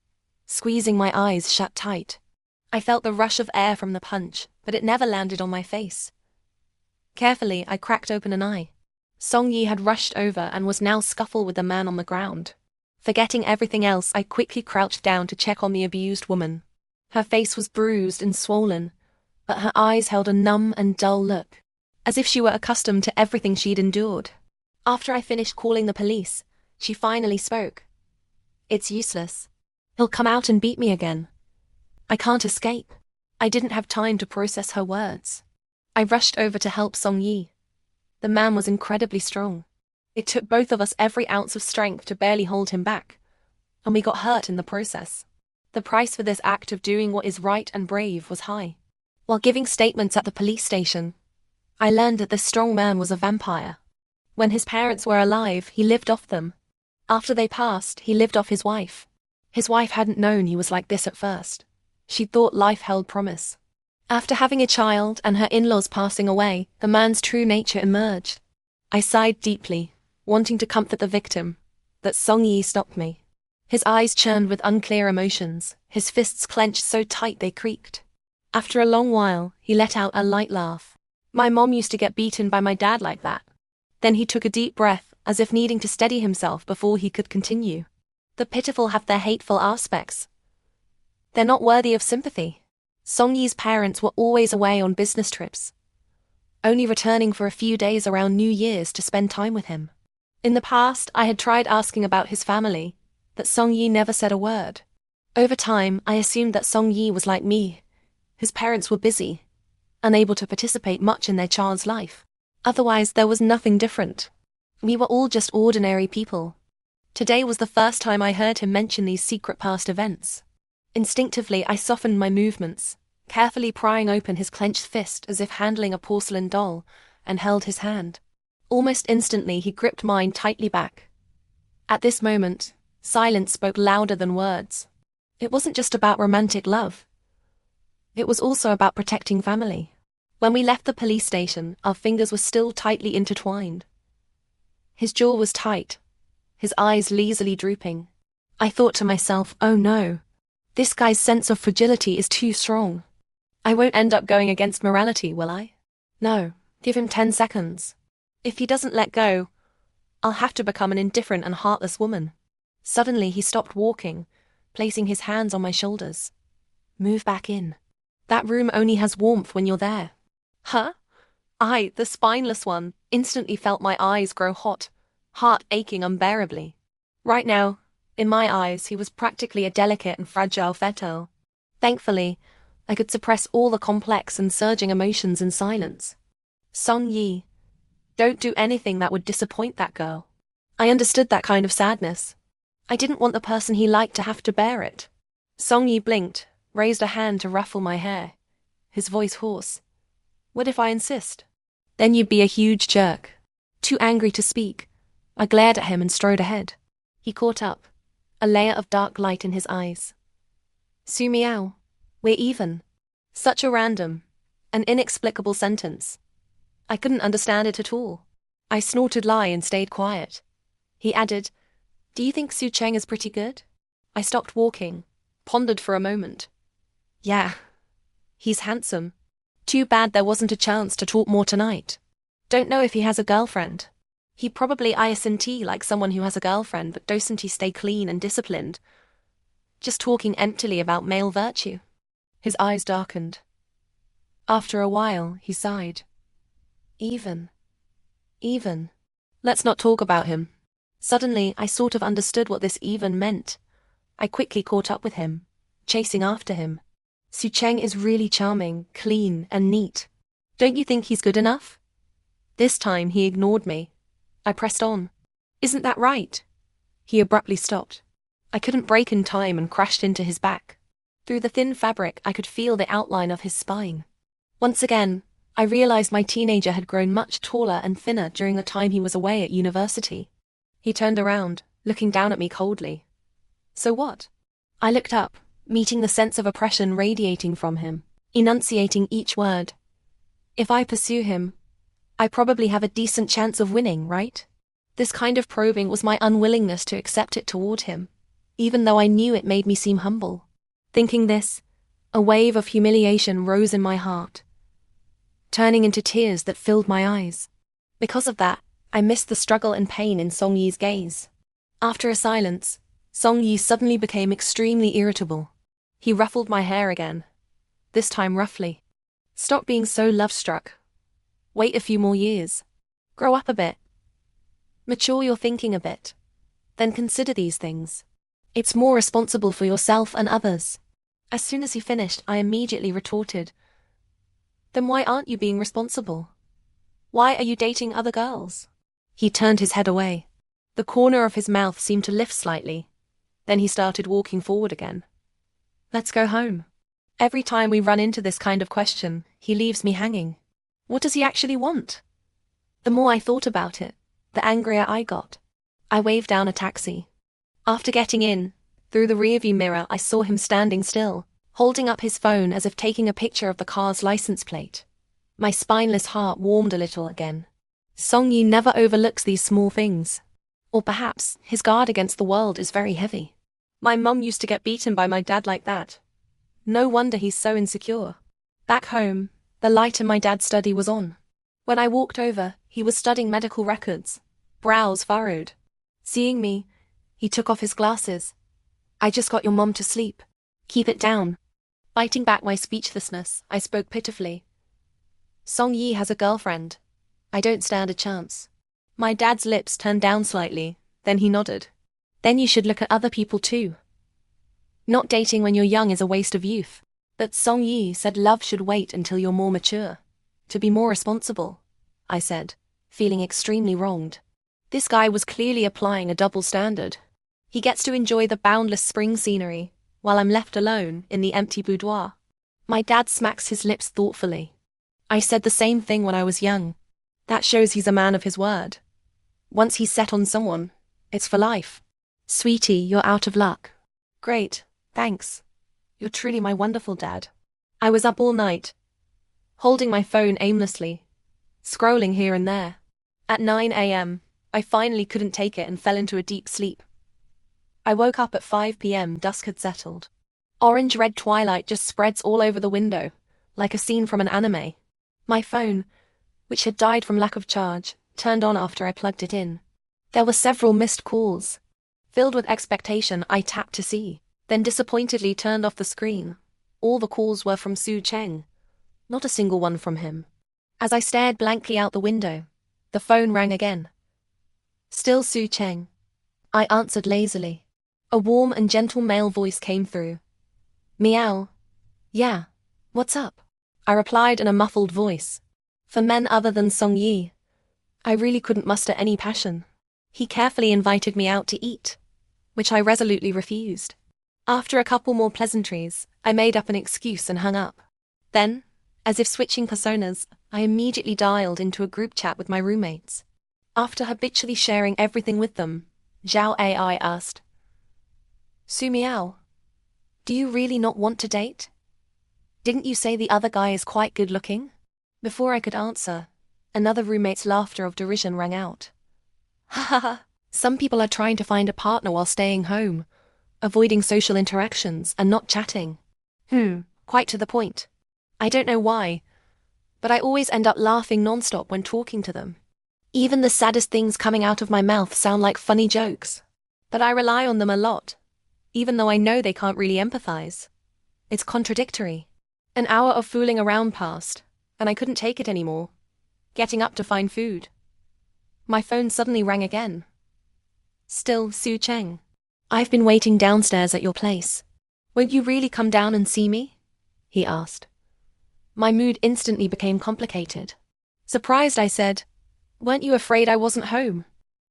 squeezing my eyes shut tight. I felt the rush of air from the punch, but it never landed on my face. Carefully, I cracked open an eye. Song Yi had rushed over and was now scuffling with the man on the ground. Forgetting everything else, I quickly crouched down to check on the abused woman. Her face was bruised and swollen, but her eyes held a numb and dull look, as if she were accustomed to everything she'd endured. After I finished calling the police, she finally spoke. It's useless. He'll come out and beat me again. I can't escape. I didn't have time to process her words. I rushed over to help Song Yi. The man was incredibly strong. It took both of us every ounce of strength to barely hold him back, and we got hurt in the process. The price for this act of doing what is right and brave was high. While giving statements at the police station, I learned that this strong man was a vampire. When his parents were alive, he lived off them. After they passed, he lived off his wife. His wife hadn't known he was like this at first. She thought life held promise. After having a child and her in-laws passing away, the man's true nature emerged. I sighed deeply, wanting to comfort the victim. But Song Yi stopped me. His eyes churned with unclear emotions, his fists clenched so tight they creaked. After a long while, he let out a light laugh. My mom used to get beaten by my dad like that. Then he took a deep breath, as if needing to steady himself before he could continue. The pitiful have their hateful aspects. They're not worthy of sympathy. Song Yi's parents were always away on business trips, only returning for a few days around New Year's to spend time with him. In the past, I had tried asking about his family, but Song Yi never said a word. Over time, I assumed that Song Yi was like me. His parents were busy, unable to participate much in their child's life. Otherwise, there was nothing different. We were all just ordinary people. Today was the first time I heard him mention these secret past events. Instinctively, I softened my movements, carefully prying open his clenched fist as if handling a porcelain doll, and held his hand. Almost instantly, he gripped mine tightly back. At this moment, silence spoke louder than words. It wasn't just about romantic love. It was also about protecting family. When we left the police station, our fingers were still tightly intertwined. His jaw was tight, his eyes lazily drooping. I thought to myself, oh no. This guy's sense of fragility is too strong. I won't end up going against morality, will I? No, give him 10 seconds. If he doesn't let go, I'll have to become an indifferent and heartless woman. Suddenly he stopped walking, placing his hands on my shoulders. Move back in. That room only has warmth when you're there. Huh? I, the spineless one, instantly felt my eyes grow hot, heart aching unbearably. Right now, in my eyes, he was practically a delicate and fragile fetal. Thankfully, I could suppress all the complex and surging emotions in silence. Song Yi, don't do anything that would disappoint that girl. I understood that kind of sadness. I didn't want the person he liked to have to bear it. Song Yi blinked, raised a hand to ruffle my hair, his voice hoarse. What if I insist? Then you'd be a huge jerk. Too angry to speak, I glared at him and strode ahead. He caught up, a layer of dark light in his eyes. Su Miao, we're even. Such a random, an inexplicable sentence. I couldn't understand it at all. I snorted lie and stayed quiet. He added, do you think Su Cheng is pretty good? I stopped walking, pondered for a moment. Yeah, he's handsome. Too bad there wasn't a chance to talk more tonight. Don't know if he has a girlfriend. He probably isn't like someone who has a girlfriend, but doesn't he stay clean and disciplined? Just talking emptily about male virtue. His eyes darkened. After a while, he sighed. Even. Let's not talk about him. Suddenly, I sort of understood what this even meant. I quickly caught up with him, chasing after him. Su Cheng is really charming, clean, and neat. Don't you think he's good enough? This time, he ignored me. I pressed on. Isn't that right? He abruptly stopped. I couldn't brake in time and crashed into his back. Through the thin fabric, I could feel the outline of his spine. Once again, I realized my teenager had grown much taller and thinner during the time he was away at university. He turned around, looking down at me coldly. So what? I looked up, meeting the sense of oppression radiating from him, enunciating each word. If I pursue him, I probably have a decent chance of winning, right? This kind of probing was my unwillingness to accept it toward him, even though I knew it made me seem humble. Thinking this, a wave of humiliation rose in my heart, turning into tears that filled my eyes. Because of that, I missed the struggle and pain in Song Yi's gaze. After a silence, Song Yi suddenly became extremely irritable. He ruffled my hair again, this time roughly. Stop being so love-struck. Wait a few more years. Grow up a bit. Mature your thinking a bit. Then consider these things. It's more responsible for yourself and others. As soon as he finished, I immediately retorted. Then why aren't you being responsible? Why are you dating other girls? He turned his head away. The corner of his mouth seemed to lift slightly. Then he started walking forward again. Let's go home. Every time we run into this kind of question, he leaves me hanging. What does he actually want? The more I thought about it, the angrier I got. I waved down a taxi. After getting in, through the rearview mirror I saw him standing still, holding up his phone as if taking a picture of the car's license plate. My spineless heart warmed a little again. Song-yi never overlooks these small things. Or perhaps his guard against the world is very heavy. My mum used to get beaten by my dad like that. No wonder he's so insecure. Back home, the light in my dad's study was on. When I walked over, he was studying medical records, brows furrowed. Seeing me, he took off his glasses. "I just got your mom to sleep. Keep it down." Biting back my speechlessness, I spoke pitifully. "Song-yi has a girlfriend. I don't stand a chance." My dad's lips turned down slightly, then he nodded. "Then you should look at other people too. Not dating when you're young is a waste of youth." But Song-yi said love should wait until you're more mature. To be more responsible, I said, feeling extremely wronged. This guy was clearly applying a double standard. He gets to enjoy the boundless spring scenery, while I'm left alone in the empty boudoir. My dad smacks his lips thoughtfully. "I said the same thing when I was young. That shows he's a man of his word. Once he's set on someone, it's for life." "Sweetie, you're out of luck." "Great, thanks. You're truly my wonderful dad." I was up all night, holding my phone aimlessly, scrolling here and there. At 9 a.m., I finally couldn't take it and fell into a deep sleep. I woke up at 5 p.m. Dusk had settled. Orange-red twilight just spreads all over the window, like a scene from an anime. My phone, which had died from lack of charge, turned on after I plugged it in. There were several missed calls. Filled with expectation, I tapped to see, then disappointedly turned off the screen. All the calls were from Su Cheng. Not a single one from him. As I stared blankly out the window, the phone rang again. "Still Su Cheng." I answered lazily. A warm and gentle male voice came through. "Meow. Yeah. What's up?" I replied in a muffled voice. For men other than Song-yi, I really couldn't muster any passion. He carefully invited me out to eat, which I resolutely refused. After a couple more pleasantries, I made up an excuse and hung up. Then, as if switching personas, I immediately dialed into a group chat with my roommates. After habitually sharing everything with them, Zhao AI asked, "Su Miao, do you really not want to date? Didn't you say the other guy is quite good looking?" Before I could answer, another roommate's laughter of derision rang out. "Ha ha ha, some people are trying to find a partner while staying home, avoiding social interactions and not chatting. Quite to the point. I don't know why, but I always end up laughing nonstop when talking to them. Even the saddest things coming out of my mouth sound like funny jokes. But I rely on them a lot, even though I know they can't really empathize. It's contradictory." An hour of fooling around passed, and I couldn't take it anymore. Getting up to find food. My phone suddenly rang again. "Still Su Cheng. I've been waiting downstairs at your place. Won't you really come down and see me?" he asked. My mood instantly became complicated. Surprised, I said, "Weren't you afraid I wasn't home?"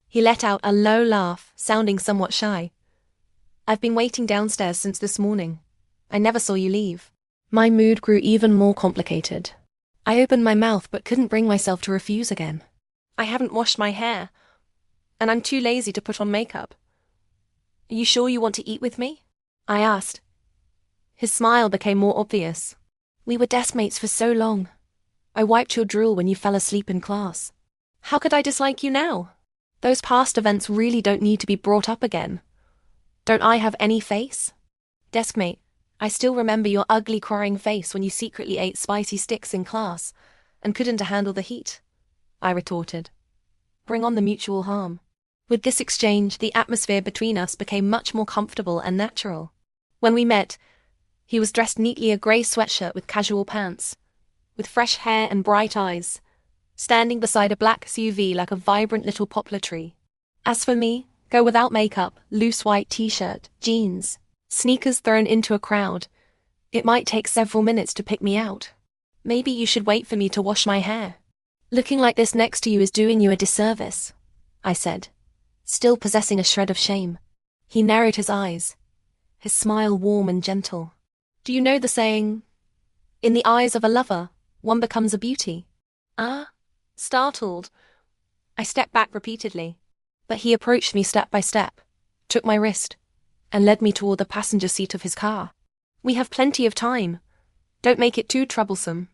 He let out a low laugh, sounding somewhat shy. "I've been waiting downstairs since this morning. I never saw you leave." My mood grew even more complicated. I opened my mouth but couldn't bring myself to refuse again. "I haven't washed my hair, and I'm too lazy to put on makeup. Are you sure you want to eat with me?" I asked. His smile became more obvious. "We were desk mates for so long. I wiped your drool when you fell asleep in class. How could I dislike you now? Those past events really don't need to be brought up again. Don't I have any face? Deskmate, I still remember your ugly crying face when you secretly ate spicy sticks in class and couldn't handle the heat," I retorted. Bring on the mutual harm. With this exchange, the atmosphere between us became much more comfortable and natural. When we met, he was dressed neatly in a grey sweatshirt with casual pants, with fresh hair and bright eyes, standing beside a black SUV like a vibrant little poplar tree. As for me, go without makeup, loose white t-shirt, jeans, sneakers thrown into a crowd. It might take several minutes to pick me out. Maybe you should wait for me to wash my hair. Looking like this next to you is doing you a disservice, I said, still possessing a shred of shame. He narrowed his eyes, his smile warm and gentle. Do you know the saying, "In the eyes of a lover, one becomes a beauty"? Ah? Startled, I stepped back repeatedly, but he approached me step by step, took my wrist, and led me toward the passenger seat of his car. We have plenty of time. Don't make it too troublesome.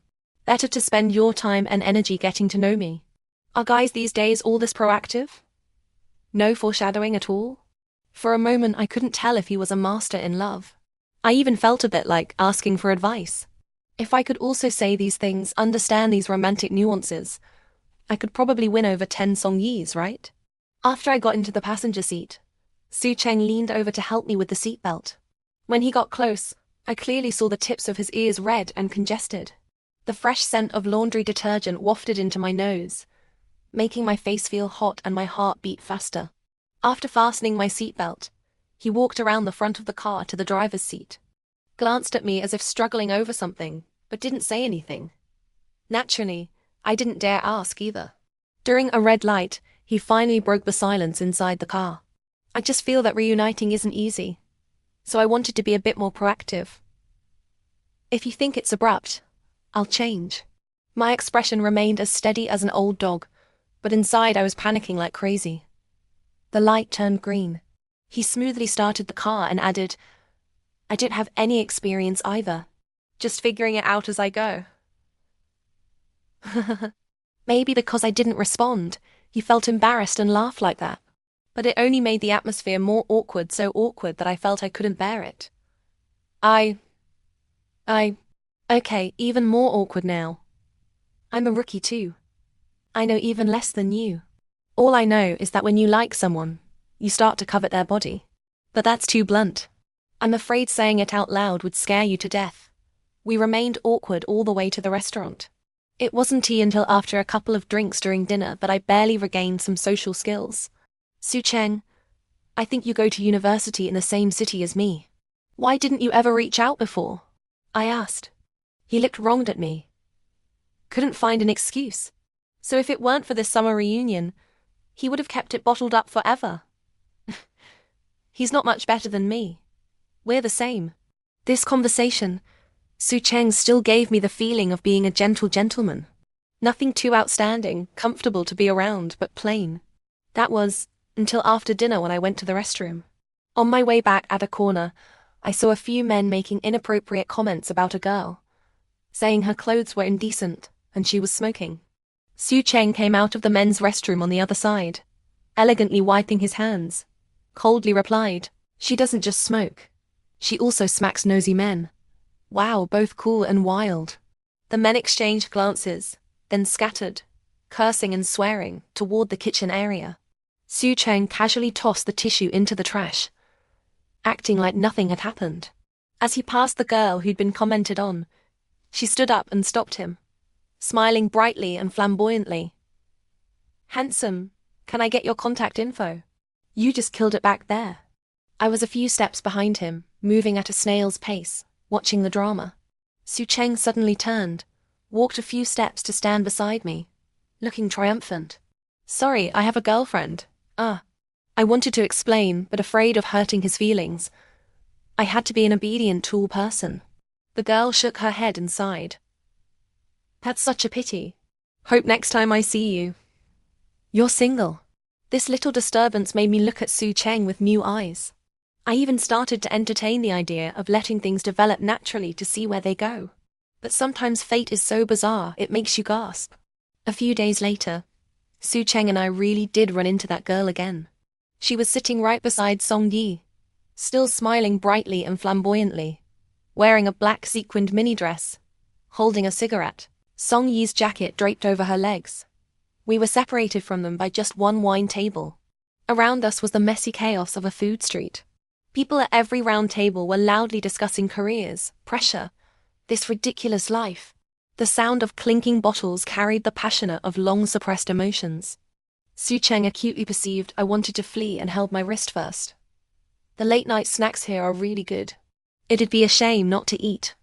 Better to spend your time and energy getting to know me. Are guys these days all this proactive? No foreshadowing at all? For a moment I couldn't tell if he was a master in love. I even felt a bit like asking for advice. If I could also say these things, understand these romantic nuances, I could probably win over 10 Songyis, right? After I got into the passenger seat, Su Cheng leaned over to help me with the seatbelt. When he got close, I clearly saw the tips of his ears red and congested. The fresh scent of laundry detergent wafted into my nose, making my face feel hot and my heart beat faster. After fastening my seatbelt, he walked around the front of the car to the driver's seat, glanced at me as if struggling over something, but didn't say anything. Naturally, I didn't dare ask either. During a red light, he finally broke the silence inside the car. I just feel that reuniting isn't easy, so I wanted to be a bit more proactive. If you think it's abrupt, I'll change. My expression remained as steady as an old dog, but inside I was panicking like crazy. The light turned green. He smoothly started the car and added, I don't have any experience either. Just figuring it out as I go. Maybe because I didn't respond, he felt embarrassed and laughed like that. But it only made the atmosphere more awkward, so awkward that I felt I couldn't bear it. Okay, even more awkward now. I'm a rookie too. I know even less than you. All I know is that when you like someone, you start to covet their body. But that's too blunt. I'm afraid saying it out loud would scare you to death. We remained awkward all the way to the restaurant. It wasn't until after a couple of drinks during dinner that I barely regained some social skills. Su Cheng, I think you go to university in the same city as me. Why didn't you ever reach out before? I asked. He looked wronged at me. Couldn't find an excuse. So if it weren't for this summer reunion, he would have kept it bottled up forever. He's not much better than me. We're the same. This conversation, Su Cheng still gave me the feeling of being a gentle gentleman. Nothing too outstanding, comfortable to be around, but plain. That was until after dinner when I went to the restroom. On my way back at a corner, I saw a few men making inappropriate comments about a girl, saying her clothes were indecent and she was smoking. Su Cheng came out of the men's restroom on the other side, elegantly wiping his hands, coldly replied, She doesn't just smoke. She also smacks nosy men. Wow, both cool and wild. The men exchanged glances, then scattered, cursing and swearing, toward the kitchen area. Su Cheng casually tossed the tissue into the trash, acting like nothing had happened. As he passed the girl who'd been commented on, she stood up and stopped him, smiling brightly and flamboyantly. Handsome, can I get your contact info? You just killed it back there. I was a few steps behind him, moving at a snail's pace, watching the drama. Su Cheng suddenly turned, walked a few steps to stand beside me, looking triumphant. Sorry, I have a girlfriend. I wanted to explain, but afraid of hurting his feelings. I had to be an obedient tool person. The girl shook her head and sighed. That's such a pity. Hope next time I see you, you're single. This little disturbance made me look at Su Cheng with new eyes. I even started to entertain the idea of letting things develop naturally to see where they go. But sometimes fate is so bizarre, it makes you gasp. A few days later, Su Cheng and I really did run into that girl again. She was sitting right beside Song Yi, still smiling brightly and flamboyantly, wearing a black sequined mini dress, holding a cigarette. Song Yi's jacket draped over her legs. We were separated from them by just one wine table. Around us was the messy chaos of a food street. People at every round table were loudly discussing careers, pressure, this ridiculous life. The sound of clinking bottles carried the passion of long-suppressed emotions. Su Cheng acutely perceived I wanted to flee and held my wrist first. The late-night snacks here are really good. It'd be a shame not to eat.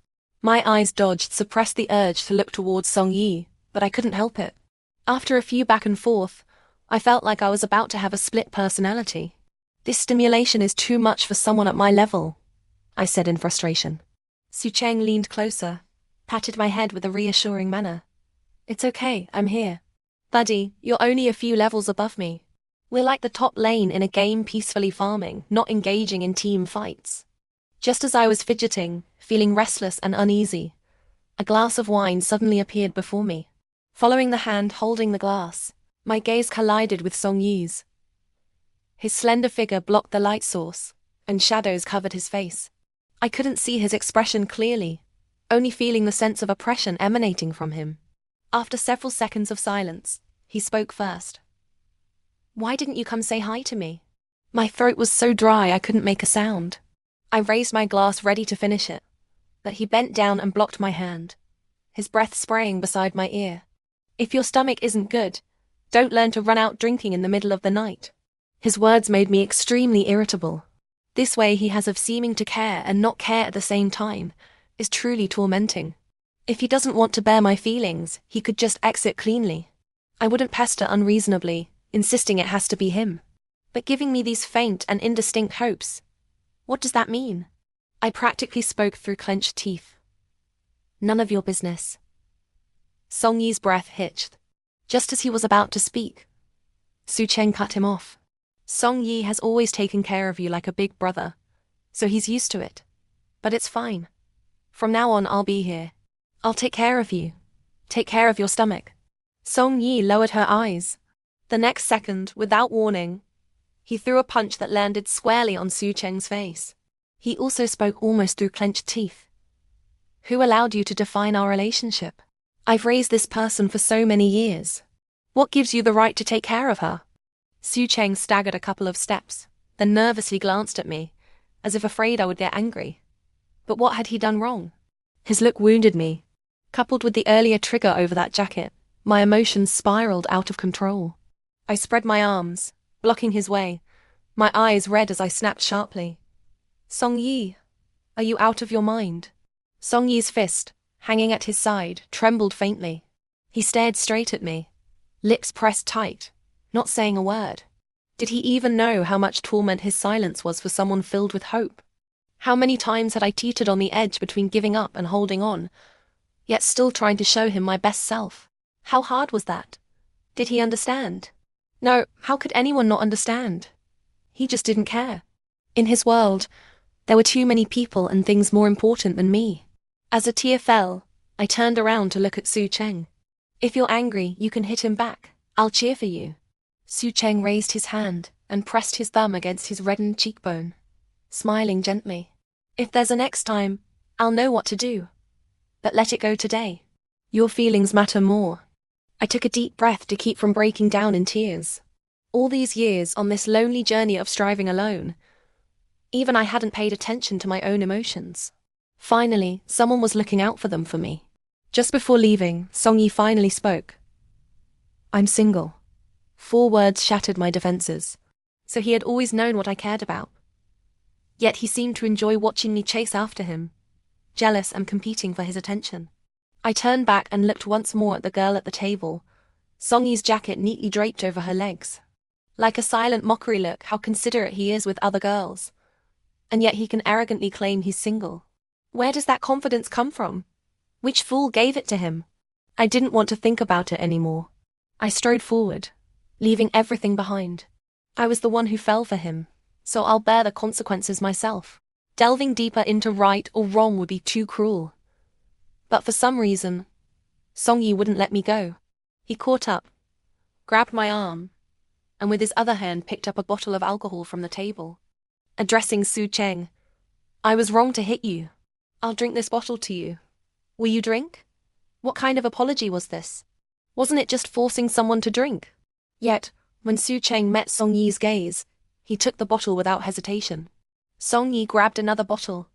My eyes dodged, suppressed the urge to look towards Song Yi, but I couldn't help it. After a few back and forth, I felt like I was about to have a split personality. This stimulation is too much for someone at my level, I said in frustration. Su Cheng leaned closer, patted my head with a reassuring manner. It's okay, I'm here. Buddy, you're only a few levels above me. We're like the top lane in a game peacefully farming, not engaging in team fights. Just as I was fidgeting, feeling restless and uneasy, a glass of wine suddenly appeared before me. Following the hand holding the glass, my gaze collided with Song Yi's. His slender figure blocked the light source, and shadows covered his face. I couldn't see his expression clearly, only feeling the sense of oppression emanating from him. After several seconds of silence, he spoke first. "Why didn't you come say hi to me?" My throat was so dry I couldn't make a sound. I raised my glass ready to finish it, but he bent down and blocked my hand, his breath spraying beside my ear. "If your stomach isn't good, don't learn to run out drinking in the middle of the night." His words made me extremely irritable. This way he has of seeming to care and not care at the same time is truly tormenting. If he doesn't want to bear my feelings, he could just exit cleanly. I wouldn't pester unreasonably, insisting it has to be him. But giving me these faint and indistinct hopes, what does that mean? I practically spoke through clenched teeth. "None of your business." Song Yi's breath hitched. Just as he was about to speak, Su Cheng cut him off. "Song Yi has always taken care of you like a big brother, so he's used to it. But it's fine. From now on I'll be here. I'll take care of you. Take care of your stomach." Song Yi lowered her eyes. The next second, without warning, he threw a punch that landed squarely on Su Cheng's face. He also spoke almost through clenched teeth. "Who allowed you to define our relationship? I've raised this person for so many years. What gives you the right to take care of her?" Su Cheng staggered a couple of steps, then nervously glanced at me, as if afraid I would get angry. But what had he done wrong? His look wounded me. Coupled with the earlier trigger over that jacket, my emotions spiraled out of control. I spread my arms, blocking his way, my eyes red as I snapped sharply. "Song Yi, are you out of your mind?" Song Yi's fist, hanging at his side, trembled faintly. He stared straight at me, lips pressed tight, not saying a word. Did he even know how much torment his silence was for someone filled with hope? How many times had I teetered on the edge between giving up and holding on, yet still trying to show him my best self? How hard was that? Did he understand? No, how could anyone not understand? He just didn't care. In his world, there were too many people and things more important than me. As a tear fell, I turned around to look at Su Cheng. "If you're angry, you can hit him back. I'll cheer for you." Su Cheng raised his hand and pressed his thumb against his reddened cheekbone, smiling gently. "If there's a next time, I'll know what to do. But let it go today. Your feelings matter more." I took a deep breath to keep from breaking down in tears. All these years on this lonely journey of striving alone, even I hadn't paid attention to my own emotions. Finally, someone was looking out for them for me. Just before leaving, Song Yi finally spoke. "I'm single." 4 words shattered my defenses. So he had always known what I cared about. Yet he seemed to enjoy watching me chase after him, jealous and competing for his attention. I turned back and looked once more at the girl at the table, Song Yi's jacket neatly draped over her legs. Like a silent mockery, look how considerate he is with other girls. And yet he can arrogantly claim he's single. Where does that confidence come from? Which fool gave it to him? I didn't want to think about it anymore. I strode forward, leaving everything behind. I was the one who fell for him, so I'll bear the consequences myself. Delving deeper into right or wrong would be too cruel. But for some reason, Song Yi wouldn't let me go. He caught up, grabbed my arm, and with his other hand picked up a bottle of alcohol from the table. Addressing Su Cheng, "I was wrong to hit you. I'll drink this bottle to you. Will you drink?" What kind of apology was this? Wasn't it just forcing someone to drink? Yet, when Su Cheng met Song Yi's gaze, he took the bottle without hesitation. Song Yi grabbed another bottle,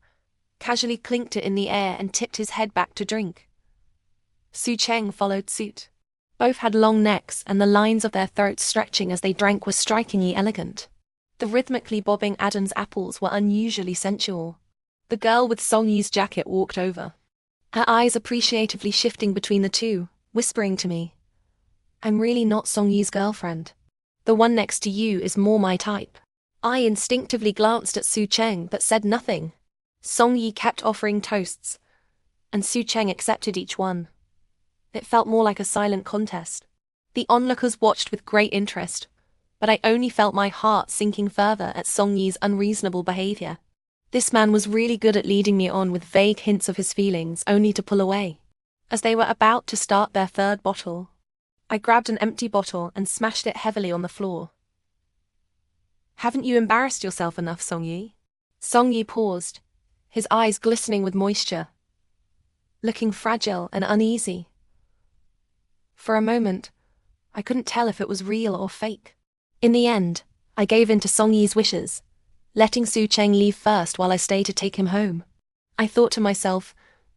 casually clinked it in the air and tipped his head back to drink. Su Cheng followed suit. Both had long necks and the lines of their throats stretching as they drank were strikingly elegant. The rhythmically bobbing Adam's apples were unusually sensual. The girl with Song Yi's jacket walked over, her eyes appreciatively shifting between the two, whispering to me, "I'm really not Song Yi's girlfriend. The one next to you is more my type." I instinctively glanced at Su Cheng but said nothing. Song Yi kept offering toasts, and Su Cheng accepted each one. It felt more like a silent contest. The onlookers watched with great interest, but I only felt my heart sinking further at Song Yi's unreasonable behavior. This man was really good at leading me on with vague hints of his feelings, only to pull away. As they were about to start their third bottle, I grabbed an empty bottle and smashed it heavily on the floor. "Haven't you embarrassed yourself enough, Song Yi?" Song Yi paused, his eyes glistening with moisture, looking fragile and uneasy. For a moment, I couldn't tell if it was real or fake. In the end, I gave in to Song Yi's wishes, letting Su Cheng leave first while I stayed to take him home. I thought to myself,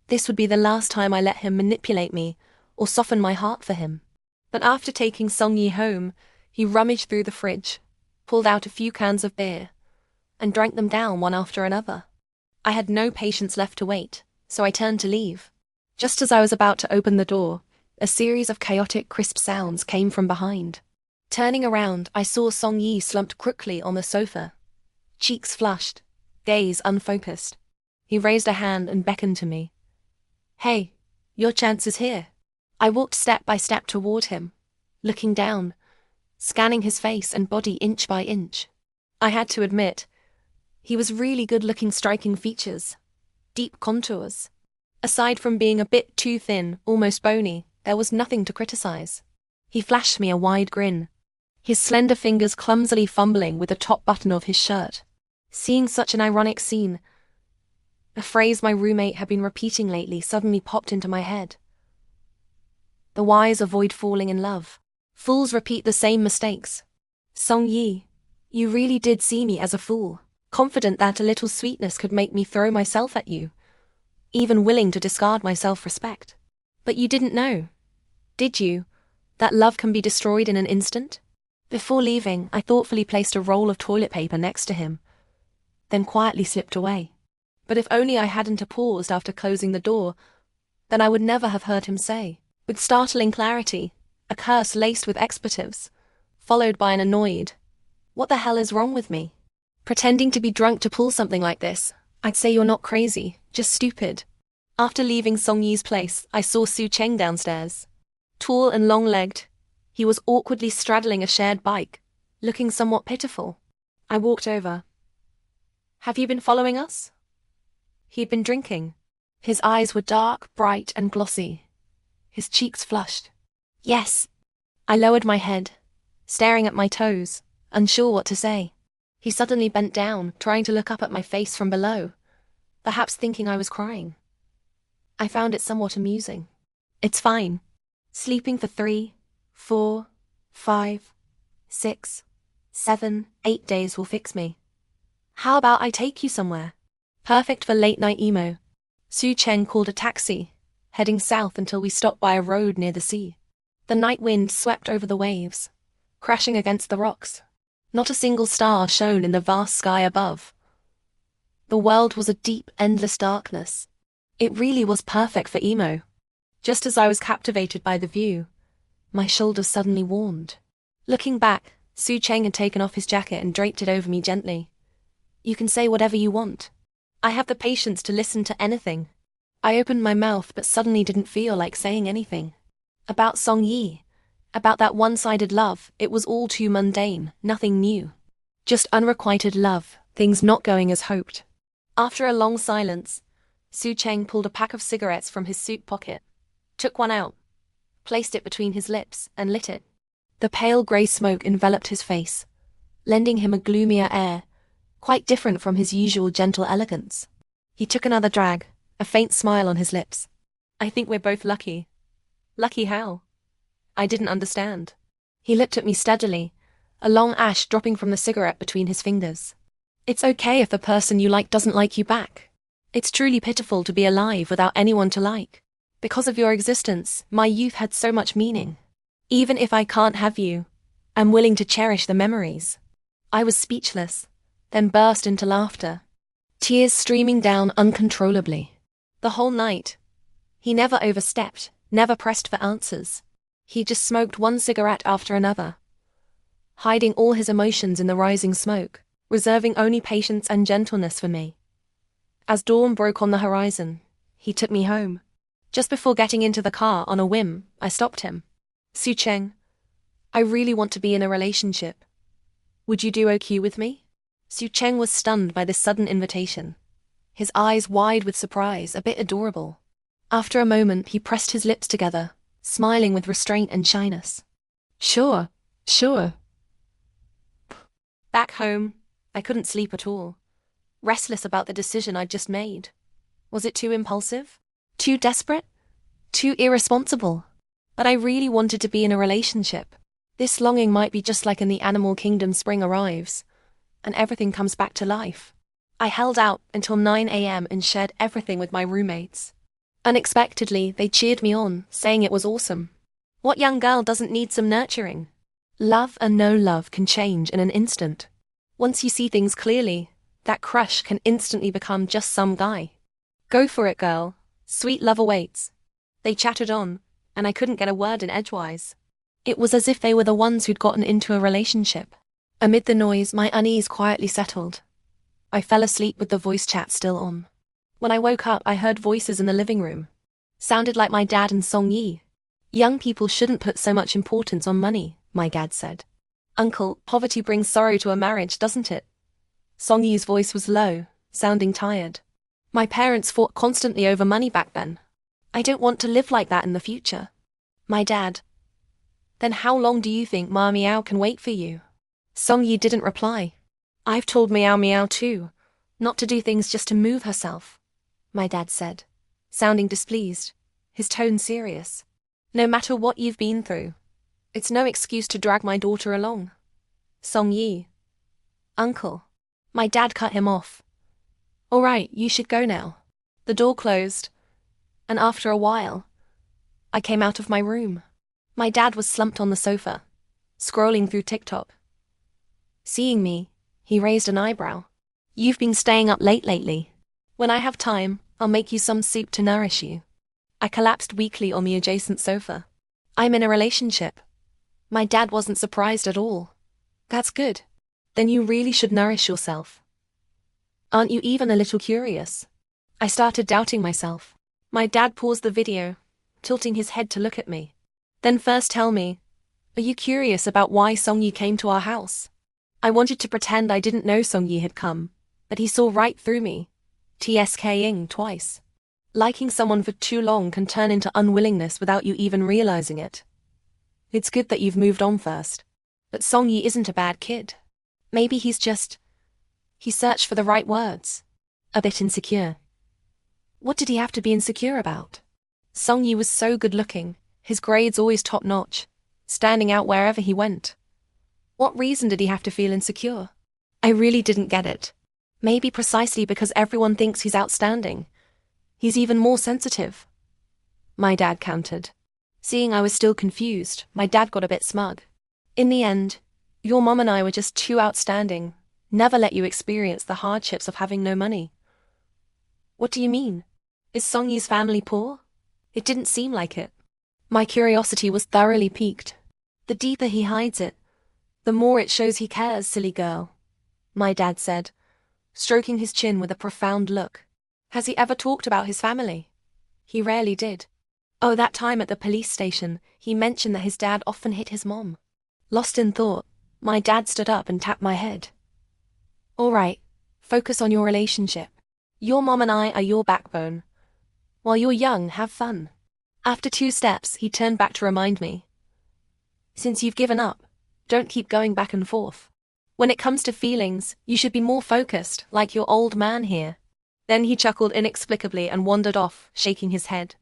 this would be the last time I let him manipulate me or soften my heart for him. But after taking Song Yi home, he rummaged through the fridge, pulled out a few cans of beer, and drank them down one after another. I had no patience left to wait, so I turned to leave. Just as I was about to open the door, a series of chaotic, crisp sounds came from behind. Turning around, I saw Song Yi slumped crookily on the sofa, cheeks flushed, gaze unfocused. He raised a hand and beckoned to me. "Hey, your chance is here." I walked step by step toward him, looking down, scanning his face and body inch by inch. I had to admit, he was really good-looking, striking features, deep contours. Aside from being a bit too thin, almost bony, there was nothing to criticize. He flashed me a wide grin, his slender fingers clumsily fumbling with the top button of his shirt. Seeing such an ironic scene, a phrase my roommate had been repeating lately suddenly popped into my head. The wise avoid falling in love. Fools repeat the same mistakes. Song Yi, you really did see me as a fool, confident that a little sweetness could make me throw myself at you, even willing to discard my self-respect. But you didn't know, did you, that love can be destroyed in an instant? Before leaving, I thoughtfully placed a roll of toilet paper next to him, then quietly slipped away. But if only I hadn't paused after closing the door, then I would never have heard him say, with startling clarity, a curse laced with expletives, followed by an annoyed, "What the hell is wrong with me? Pretending to be drunk to pull something like this? I'd say you're not crazy, just stupid." After leaving Song Yi's place, I saw Su Cheng downstairs. Tall and long-legged, he was awkwardly straddling a shared bike, looking somewhat pitiful. I walked over. "Have you been following us?" He'd been drinking. His eyes were dark, bright, and glossy, his cheeks flushed. "Yes." I lowered my head, staring at my toes, unsure what to say. He suddenly bent down, trying to look up at my face from below, perhaps thinking I was crying. I found it somewhat amusing. "It's fine. Sleeping for 3, 4, 5, 6, 7, 8 days will fix me. How about I take you somewhere? Perfect for late-night emo." Su Cheng called a taxi, heading south until we stopped by a road near the sea. The night wind swept over the waves, crashing against the rocks. Not a single star shone in the vast sky above. The world was a deep, endless darkness. It really was perfect for emo. Just as I was captivated by the view, my shoulders suddenly warmed. Looking back, Su Cheng had taken off his jacket and draped it over me gently. "You can say whatever you want. I have the patience to listen to anything." I opened my mouth but suddenly didn't feel like saying anything. About Song Yi, about that one-sided love, it was all too mundane, nothing new. Just unrequited love, things not going as hoped. After a long silence, Su Cheng pulled a pack of cigarettes from his suit pocket, took one out, placed it between his lips, and lit it. The pale grey smoke enveloped his face, lending him a gloomier air, quite different from his usual gentle elegance. He took another drag, a faint smile on his lips. "I think we're both lucky." "Lucky how?" I didn't understand. He looked at me steadily, a long ash dropping from the cigarette between his fingers. "It's okay if the person you like doesn't like you back. It's truly pitiful to be alive without anyone to like. Because of your existence, my youth had so much meaning. Even if I can't have you, I'm willing to cherish the memories." I was speechless, then burst into laughter, tears streaming down uncontrollably. The whole night, he never overstepped, never pressed for answers. He just smoked one cigarette after another, hiding all his emotions in the rising smoke, reserving only patience and gentleness for me. As dawn broke on the horizon, he took me home. Just before getting into the car on a whim, I stopped him. "Su Cheng, I really want to be in a relationship. Would you do okay with me? Su Cheng was stunned by this sudden invitation. His eyes wide with surprise, a bit adorable. After a moment, he pressed his lips together, smiling with restraint and shyness. Sure. Back home, I couldn't sleep at all. Restless about the decision I'd just made. Was it too impulsive? Too desperate? Too irresponsible? But I really wanted to be in a relationship. This longing might be just like in the animal kingdom spring arrives, and everything comes back to life. I held out until 9 a.m. and shared everything with my roommates. Unexpectedly, they cheered me on, saying it was awesome. What young girl doesn't need some nurturing? Love and no love can change in an instant. Once you see things clearly, that crush can instantly become just some guy. Go for it, girl. Sweet love awaits. They chattered on, and I couldn't get a word in edgewise. It was as if they were the ones who'd gotten into a relationship. Amid the noise, my unease quietly settled. I fell asleep with the voice chat still on. When I woke up, I heard voices in the living room. Sounded like my dad and Song Yi. Young people shouldn't put so much importance on money, my dad said. Uncle, poverty brings sorrow to a marriage, doesn't it? Song Yi's voice was low, sounding tired. My parents fought constantly over money back then. I don't want to live like that in the future. My dad. Then how long do you think Ma Miao can wait for you? Song Yi didn't reply. I've told Miao Miao too, not to do things just to move herself, my dad said, sounding displeased, his tone serious. No matter what you've been through, it's no excuse to drag my daughter along. Song Yi. Uncle. My dad cut him off. All right, you should go now. The door closed, and after a while, I came out of my room. My dad was slumped on the sofa, scrolling through TikTok. Seeing me, he raised an eyebrow. You've been staying up late lately. When I have time, I'll make you some soup to nourish you. I collapsed weakly on the adjacent sofa. I'm in a relationship. My dad wasn't surprised at all. That's good. Then you really should nourish yourself. Aren't you even a little curious? I started doubting myself. My dad paused the video, tilting his head to look at me. Then first tell me, are you curious about why Song Yi came to our house? I wanted to pretend I didn't know Song Yi had come, but he saw right through me, TSKing twice. Liking someone for too long can turn into unwillingness without you even realizing it. It's good that you've moved on first. But Song Yi isn't a bad kid. Maybe he searched for the right words. A bit insecure. What did he have to be insecure about? Song Yi was so good looking, his grades always top notch, standing out wherever he went. What reason did he have to feel insecure? I really didn't get it. Maybe precisely because everyone thinks he's outstanding. He's even more sensitive. My dad countered. Seeing I was still confused, my dad got a bit smug. In the end, your mom and I were just too outstanding, never let you experience the hardships of having no money. What do you mean? Is Song Yi's family poor? It didn't seem like it. My curiosity was thoroughly piqued. The deeper he hides it, the more it shows he cares, silly girl, my dad said, stroking his chin with a profound look. Has he ever talked about his family? He rarely did. Oh, that time at the police station, he mentioned that his dad often hit his mom. Lost in thought, my dad stood up and tapped my head. All right, focus on your relationship. Your mom and I are your backbone. While you're young, have fun. After 2 steps, he turned back to remind me. Since you've given up, don't keep going back and forth. When it comes to feelings, you should be more focused, like your old man here. Then he chuckled inexplicably and wandered off, shaking his head.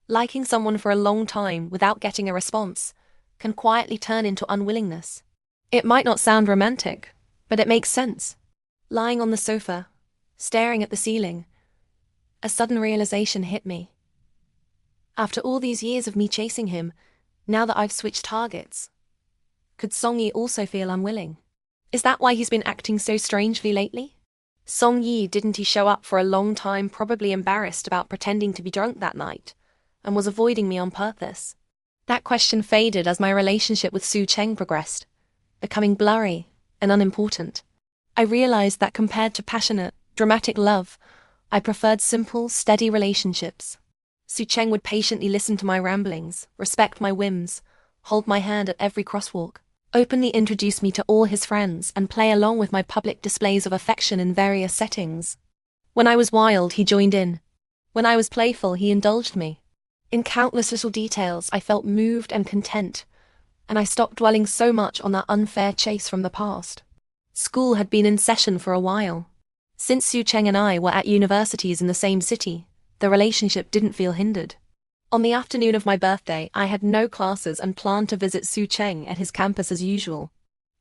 Liking someone for a long time without getting a response can quietly turn into unwillingness. It might not sound romantic, but it makes sense. Lying on the sofa, staring at the ceiling, a sudden realization hit me. After all these years of me chasing him, now that I've switched targets, could Song Yi also feel unwilling? Is that why he's been acting so strangely lately? Song Yi, didn't he show up for a long time, probably embarrassed about pretending to be drunk that night, and was avoiding me on purpose? That question faded as my relationship with Su Cheng progressed, becoming blurry and unimportant. I realized that compared to passionate, dramatic love, I preferred simple, steady relationships. Su Cheng would patiently listen to my ramblings, respect my whims, hold my hand at every crosswalk. openly introduce me to all his friends, and play along with my public displays of affection in various settings. When I was wild, he joined in. When I was playful, he indulged me. In countless little details, I felt moved and content, and I stopped dwelling so much on that unfair chase from the past. School had been in session for a while. Since Su Cheng and I were at universities in the same city, the relationship didn't feel hindered. On the afternoon of my birthday, I had no classes and planned to visit Su Cheng at his campus as usual.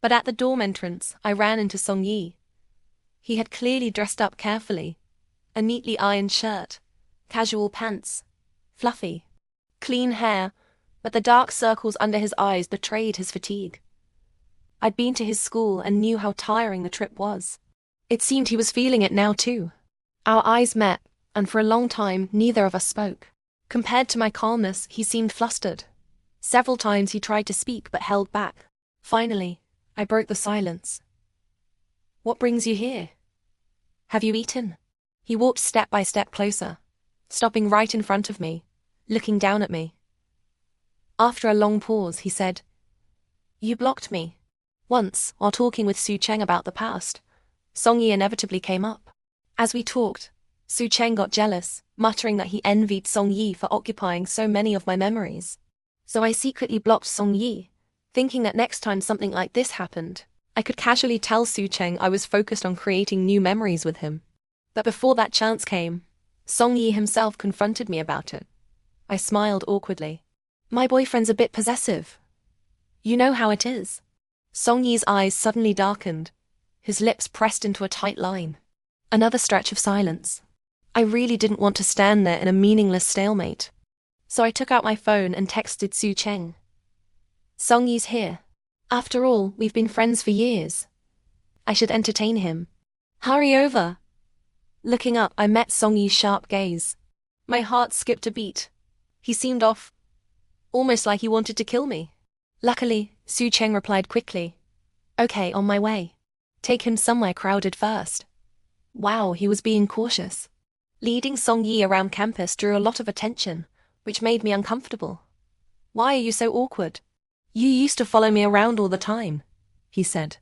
But at the dorm entrance, I ran into Song Yi. He had clearly dressed up carefully. A neatly ironed shirt, casual pants, fluffy, clean hair, but the dark circles under his eyes betrayed his fatigue. I'd been to his school and knew how tiring the trip was. It seemed he was feeling it now too. Our eyes met, and for a long time neither of us spoke. Compared to my calmness, he seemed flustered. Several times he tried to speak but held back. Finally, I broke the silence. "What brings you here? Have you eaten?" He walked step by step closer, stopping right in front of me, looking down at me. After a long pause, he said, "You blocked me." Once, while talking with Su Cheng about the past, Song Yi inevitably came up. As we talked, Su Cheng got jealous, muttering that he envied Song Yi for occupying so many of my memories. So I secretly blocked Song Yi, thinking that next time something like this happened, I could casually tell Su Cheng I was focused on creating new memories with him. But before that chance came, Song Yi himself confronted me about it. I smiled awkwardly. "My boyfriend's a bit possessive. You know how it is." Song Yi's eyes suddenly darkened, his lips pressed into a tight line. Another stretch of silence. I really didn't want to stand there in a meaningless stalemate. So I took out my phone and texted Su Cheng. "Song Yi's here. After all, we've been friends for years. I should entertain him. Hurry over." Looking up, I met Song Yi's sharp gaze. My heart skipped a beat. He seemed off, almost like he wanted to kill me. Luckily, Su Cheng replied quickly, "Okay, on my way. Take him somewhere crowded first." Wow, he was being cautious. Leading Song Yi around campus drew a lot of attention, which made me uncomfortable. "Why are you so awkward? You used to follow me around all the time," he said.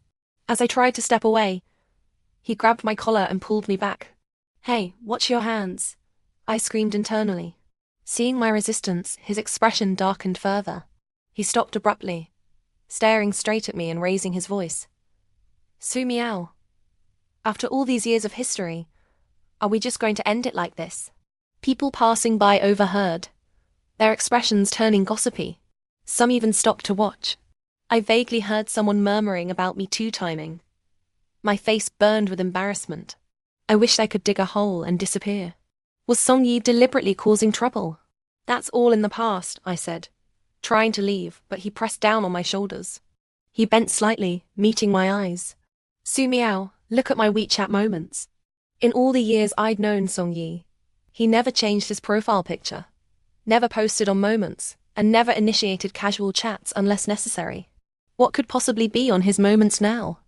As I tried to step away, he grabbed my collar and pulled me back. "Hey, watch your hands," I screamed internally. Seeing my resistance, his expression darkened further. He stopped abruptly, staring straight at me and raising his voice. "Su Miao, after all these years of history, are we just going to end it like this?" People passing by overheard, their expressions turning gossipy. Some even stopped to watch. I vaguely heard someone murmuring about me two-timing. My face burned with embarrassment. I wished I could dig a hole and disappear. Was Song Yi deliberately causing trouble? "That's all in the past," I said, trying to leave, but he pressed down on my shoulders. He bent slightly, meeting my eyes. "Su Miao, look at my WeChat moments." In all the years I'd known Song Yi, he never changed his profile picture, never posted on Moments, and never initiated casual chats unless necessary. What could possibly be on his Moments now?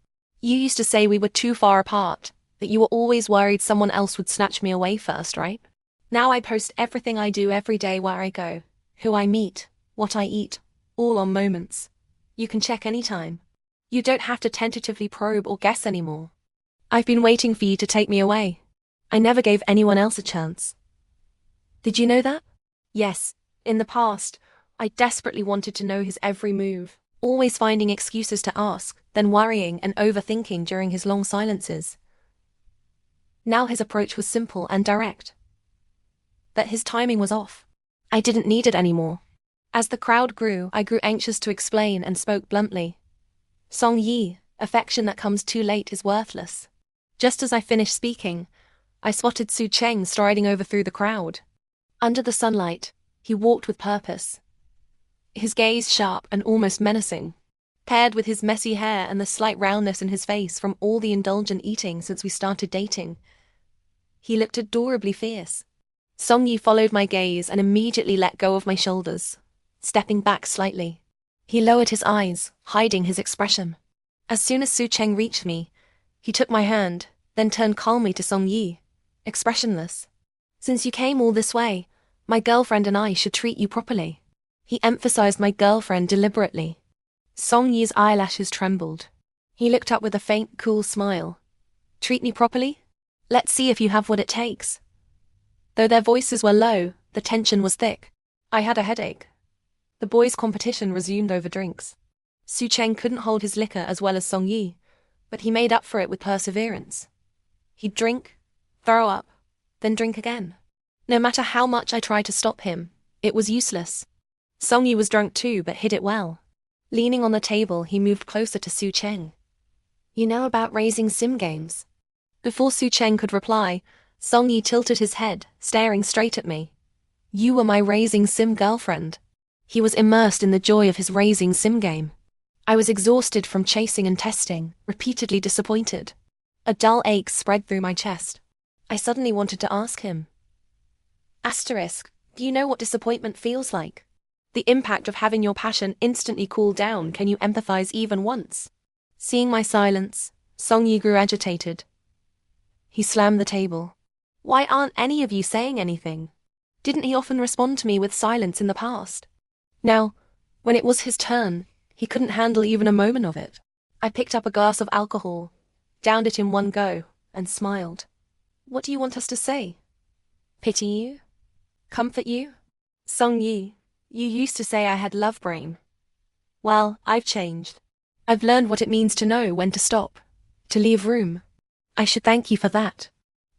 "You used to say we were too far apart, that you were always worried someone else would snatch me away first, right? Now I post everything I do every day, where I go, who I meet, what I eat, all on Moments. You can check anytime. You don't have to tentatively probe or guess anymore. I've been waiting for you to take me away. I never gave anyone else a chance." Did you know that? Yes, in the past, I desperately wanted to know his every move, always finding excuses to ask, then worrying and overthinking during his long silences. Now his approach was simple and direct. But his timing was off. I didn't need it anymore. As the crowd grew, I grew anxious to explain and spoke bluntly. "Song Yi, affection that comes too late is worthless." Just as I finished speaking, I spotted Su Cheng striding over through the crowd. Under the sunlight, he walked with purpose, his gaze sharp and almost menacing, paired with his messy hair and the slight roundness in his face from all the indulgent eating since we started dating. He looked adorably fierce. Song Yi followed my gaze and immediately let go of my shoulders, stepping back slightly. He lowered his eyes, hiding his expression. As soon as Su Cheng reached me, he took my hand, then turned calmly to Song Yi, expressionless. "Since you came all this way, my girlfriend and I should treat you properly." He emphasized my girlfriend deliberately. Song Yi's eyelashes trembled. He looked up with a faint, cool smile. Treat me properly? Let's see if you have what it takes. Though their voices were low, the tension was thick. I had a headache. The boys' competition resumed over drinks. Su Cheng couldn't hold his liquor as well as Song Yi, but he made up for it with perseverance. He'd drink, throw up, then drink again. No matter how much I tried to stop him, it was useless. Song Yi was drunk too, but hid it well. Leaning on the table, he moved closer to Su Cheng. You know about raising sim games? Before Su Cheng could reply, Song Yi tilted his head, staring straight at me. You were my raising sim girlfriend. He was immersed in the joy of his raising sim game. I was exhausted from chasing and testing, repeatedly disappointed. A dull ache spread through my chest. I suddenly wanted to ask him. Asterisk, do you know what disappointment feels like? The impact of having your passion instantly cool down. Can you empathize even once? Seeing my silence, Song Yi grew agitated. He slammed the table. Why aren't any of you saying anything? Didn't he often respond to me with silence in the past? Now, when it was his turn, he couldn't handle even a moment of it. I picked up a glass of alcohol, downed it in one go, and smiled. What do you want us to say? Pity you? Comfort you? Song Yi, you used to say I had love brain. Well, I've changed. I've learned what it means to know when to stop, to leave room. I should thank you for that.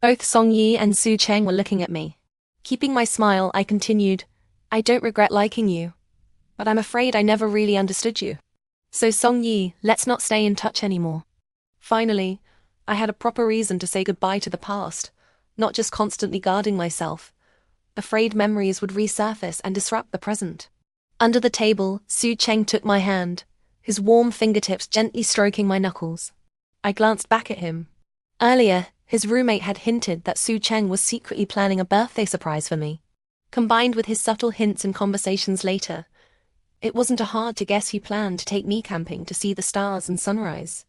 Both Song Yi and Su Cheng were looking at me. Keeping my smile, I continued, I don't regret liking you, but I'm afraid I never really understood you. So Song Yi, let's not stay in touch anymore. Finally, I had a proper reason to say goodbye to the past, not just constantly guarding myself. Afraid memories would resurface and disrupt the present. Under the table, Su Cheng took my hand, his warm fingertips gently stroking my knuckles. I glanced back at him. Earlier, his roommate had hinted that Su Cheng was secretly planning a birthday surprise for me. Combined with his subtle hints and conversations later, it wasn't hard to guess he planned to take me camping to see the stars and sunrise.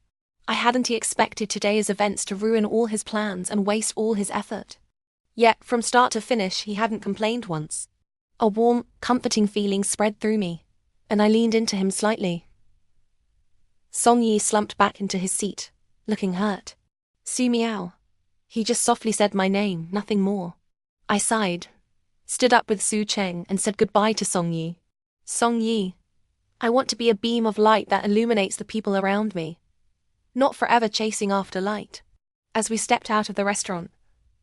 I hadn't expected today's events to ruin all his plans and waste all his effort. Yet, from start to finish, he hadn't complained once. A warm, comforting feeling spread through me, and I leaned into him slightly. Song Yi slumped back into his seat, looking hurt. Su Miao. He just softly said my name, nothing more. I sighed, stood up with Su Cheng, and said goodbye to Song Yi. Song Yi, I want to be a beam of light that illuminates the people around me, not forever chasing after light. As we stepped out of the restaurant,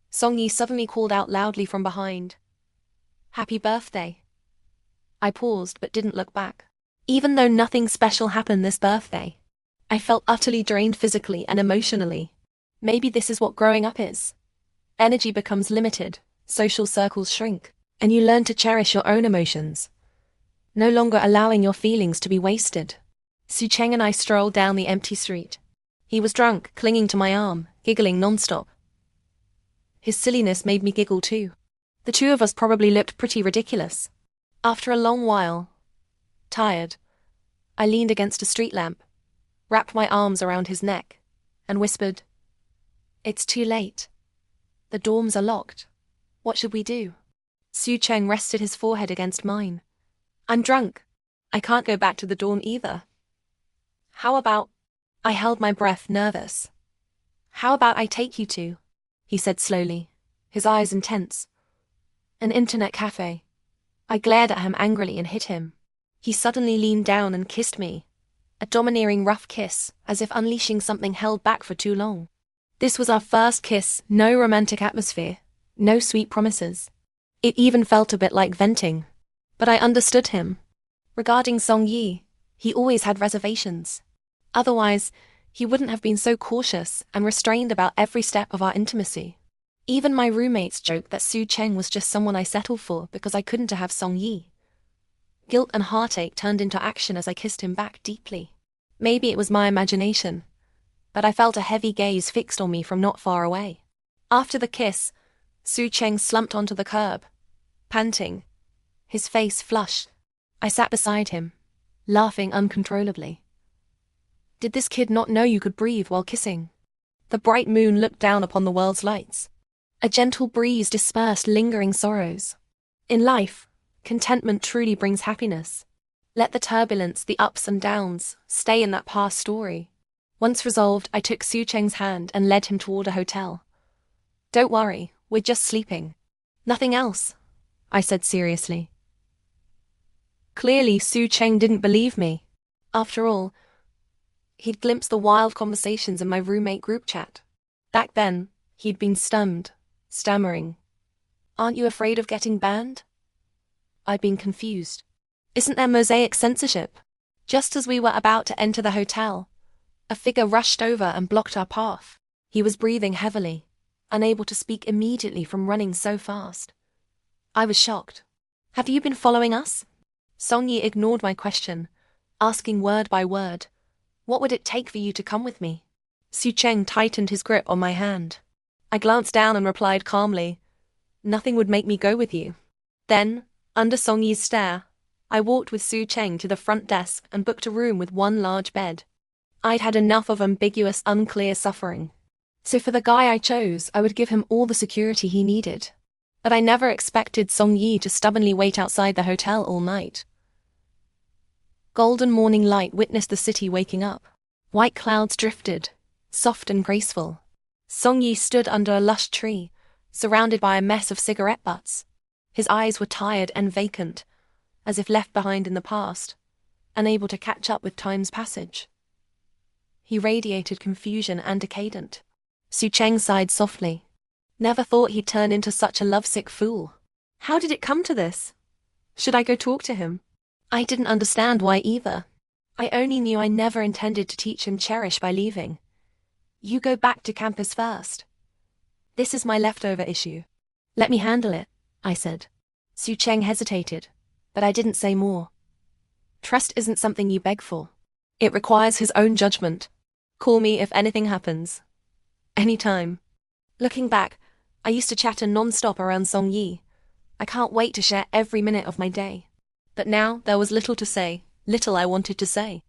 Song Yi suddenly called out loudly from behind. Happy birthday. I paused but didn't look back. Even though nothing special happened this birthday, I felt utterly drained physically and emotionally. Maybe this is what growing up is. Energy becomes limited, social circles shrink, and you learn to cherish your own emotions, no longer allowing your feelings to be wasted. Su Cheng and I strolled down the empty street. He was drunk, clinging to my arm, giggling non-stop. His silliness made me giggle too. The two of us probably looked pretty ridiculous. After a long while, tired, I leaned against a street lamp, wrapped my arms around his neck, and whispered, It's too late. The dorms are locked. What should we do? Su Cheng rested his forehead against mine. I'm drunk. I can't go back to the dorm either. How about... I held my breath, nervous. How about I take you to, he said slowly, his eyes intense. An internet cafe. I glared at him angrily and hit him. He suddenly leaned down and kissed me. A domineering rough kiss, as if unleashing something held back for too long. This was our first kiss, no romantic atmosphere, no sweet promises. It even felt a bit like venting. But I understood him. Regarding Song Yi, he always had reservations. Otherwise, he wouldn't have been so cautious and restrained about every step of our intimacy. Even my roommates joked that Su Cheng was just someone I settled for because I couldn't have Song Yi. Guilt and heartache turned into action as I kissed him back deeply. Maybe it was my imagination, but I felt a heavy gaze fixed on me from not far away. After the kiss, Su Cheng slumped onto the curb, panting, his face flushed. I sat beside him, laughing uncontrollably. Did this kid not know you could breathe while kissing? The bright moon looked down upon the world's lights. A gentle breeze dispersed lingering sorrows. In life, contentment truly brings happiness. Let the turbulence, the ups and downs, stay in that past story. Once resolved, I took Su Cheng's hand and led him toward a hotel. Don't worry, we're just sleeping. Nothing else, I said seriously. Clearly, Su Cheng didn't believe me. After all, he'd glimpsed the wild conversations in my roommate group chat. Back then, he'd been stunned, stammering. Aren't you afraid of getting banned? I'd been confused. Isn't there mosaic censorship? Just as we were about to enter the hotel, a figure rushed over and blocked our path. He was breathing heavily, unable to speak immediately from running so fast. I was shocked. Have you been following us? Song Yi ignored my question, asking word by word, what would it take for you to come with me? Su Cheng tightened his grip on my hand. I glanced down and replied calmly, nothing would make me go with you. Then, under Song Yi's stare, I walked with Su Cheng to the front desk and booked a room with one large bed. I'd had enough of ambiguous, unclear suffering. So for the guy I chose, I would give him all the security he needed. But I never expected Song Yi to stubbornly wait outside the hotel all night. Golden morning light witnessed the city waking up. White clouds drifted, soft and graceful. Song Yi stood under a lush tree, surrounded by a mess of cigarette butts. His eyes were tired and vacant, as if left behind in the past, unable to catch up with time's passage. He radiated confusion and decadent. Su Cheng sighed softly. Never thought he'd turn into such a lovesick fool. How did it come to this? Should I go talk to him? I didn't understand why either. I only knew I never intended to teach him cherish by leaving. You go back to campus first. This is my leftover issue. Let me handle it, I said. Su Cheng hesitated, but I didn't say more. Trust isn't something you beg for. It requires his own judgment. Call me if anything happens. Anytime. Looking back, I used to chatter non-stop around Song Yi. I can't wait to share every minute of my day. But now there was little to say, little I wanted to say.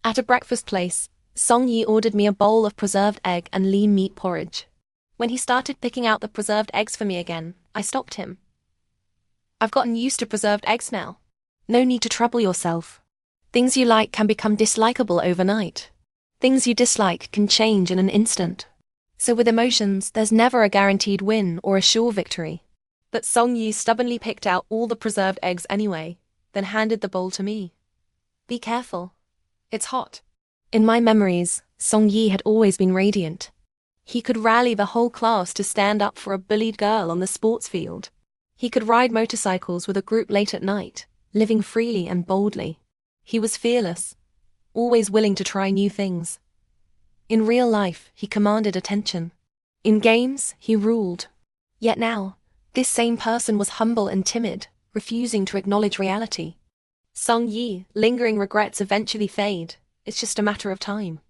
At a breakfast place, Song Yi ordered me a bowl of preserved egg and lean meat porridge. When he started picking out the preserved eggs for me again, I stopped him. I've gotten used to preserved eggs now. No need to trouble yourself. Things you like can become dislikable overnight. Things you dislike can change in an instant. So with emotions, there's never a guaranteed win or a sure victory. But Song Yi stubbornly picked out all the preserved eggs anyway, then handed the bowl to me. Be careful. It's hot. In my memories, Song Yi had always been radiant. He could rally the whole class to stand up for a bullied girl on the sports field. He could ride motorcycles with a group late at night, living freely and boldly. He was fearless, always willing to try new things. In real life, he commanded attention. In games, he ruled. Yet now, this same person was humble and timid, refusing to acknowledge reality. Song Yi, lingering regrets eventually fade. It's just a matter of time.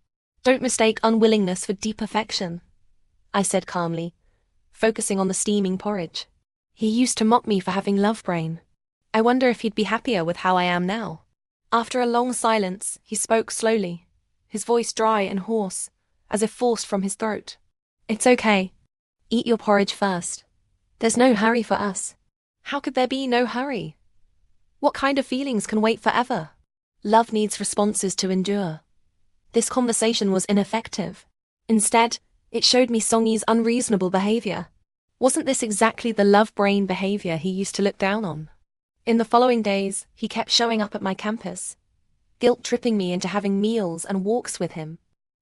Don't mistake unwillingness for deep affection, I said calmly, focusing on the steaming porridge. He used to mock me for having love brain. I wonder if he'd be happier with how I am now. After a long silence, he spoke slowly, his voice dry and hoarse, as if forced from his throat. It's okay. Eat your porridge first. There's no hurry for us. How could there be no hurry? What kind of feelings can wait forever? Love needs responses to endure. This conversation was ineffective. Instead, it showed me Song Yi's unreasonable behavior. Wasn't this exactly the love brain behavior he used to look down on? In the following days, he kept showing up at my campus, guilt-tripping me into having meals and walks with him.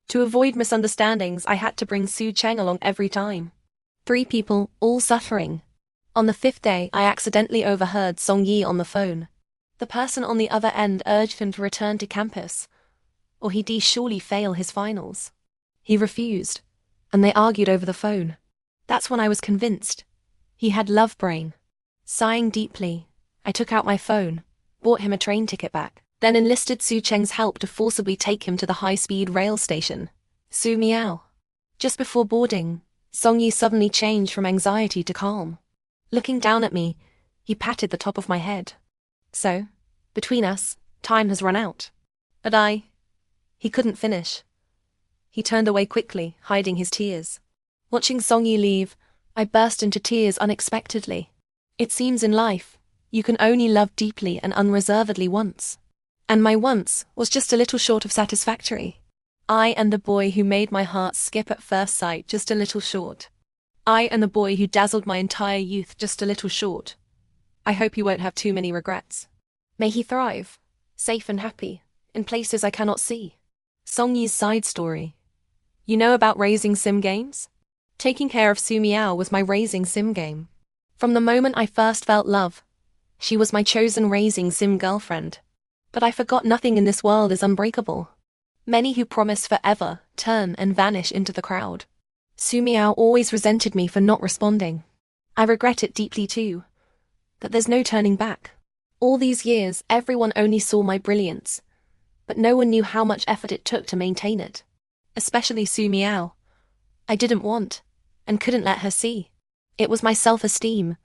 To avoid misunderstandings, I had to bring Su Cheng along every time. 3 people, all suffering. On the 5th day, I accidentally overheard Song Yi on the phone. The person on the other end urged him to return to campus, or he'd surely fail his finals. He refused, and they argued over the phone. That's when I was convinced. He had love brain. Sighing deeply, I took out my phone, bought him a train ticket back, then enlisted Su Cheng's help to forcibly take him to the high-speed rail station. Su Miao. Just before boarding, Song Yi suddenly changed from anxiety to calm. Looking down at me, he patted the top of my head. So, between us, time has run out. But he couldn't finish. He turned away quickly, hiding his tears. Watching Song Yi leave, I burst into tears unexpectedly. It seems in life, you can only love deeply and unreservedly once. And my once was just a little short of satisfactory. I and the boy who made my heart skip at first sight just a little short. I and the boy who dazzled my entire youth just a little short. I hope he won't have too many regrets. May he thrive, safe and happy, in places I cannot see. Songyi's side story. You know about raising sim games? Taking care of Su Miao was my raising sim game. From the moment I first felt love, she was my chosen raising sim girlfriend. But I forgot nothing in this world is unbreakable. Many who promise forever turn and vanish into the crowd. Su Miao always resented me for not responding. I regret it deeply too, that there's no turning back. All these years, everyone only saw my brilliance, but no one knew how much effort it took to maintain it. Especially Su Miao. I didn't want, and couldn't let her see. It was my self-esteem.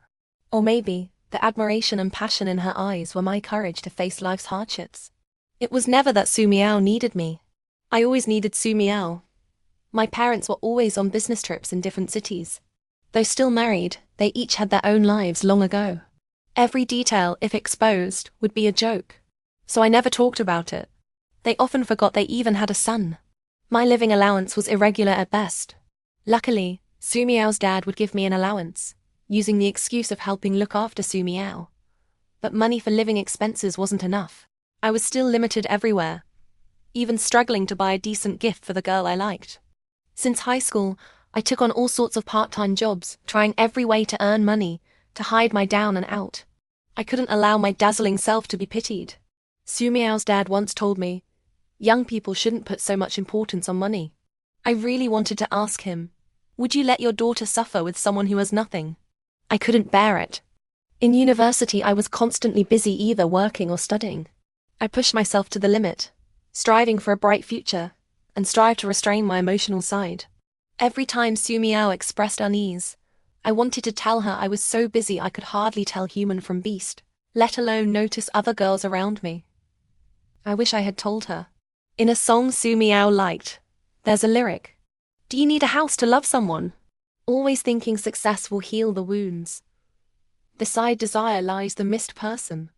Or maybe, the admiration and passion in her eyes were my courage to face life's hardships. It was never that Su Miao needed me. I always needed Su Miao. My parents were always on business trips in different cities. Though still married, they each had their own lives long ago. Every detail, if exposed, would be a joke. So I never talked about it. They often forgot they even had a son. My living allowance was irregular at best. Luckily, Su Miao's dad would give me an allowance, using the excuse of helping look after Su Miao. But money for living expenses wasn't enough. I was still limited everywhere, even struggling to buy a decent gift for the girl I liked. Since high school, I took on all sorts of part-time jobs, trying every way to earn money, to hide my down and out. I couldn't allow my dazzling self to be pitied. Su Miao's dad once told me, young people shouldn't put so much importance on money. I really wanted to ask him, would you let your daughter suffer with someone who has nothing? I couldn't bear it. In university, I was constantly busy either working or studying. I pushed myself to the limit, striving for a bright future, and strived to restrain my emotional side. Every time Su Miao expressed unease, I wanted to tell her I was so busy I could hardly tell human from beast, let alone notice other girls around me. I wish I had told her. In a song Su Miao liked, there's a lyric. Do you need a house to love someone? Always thinking success will heal the wounds. Beside desire lies the missed person.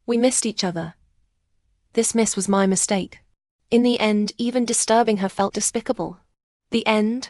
We missed each other. This miss was my mistake. In the end, even disturbing her felt despicable. The end,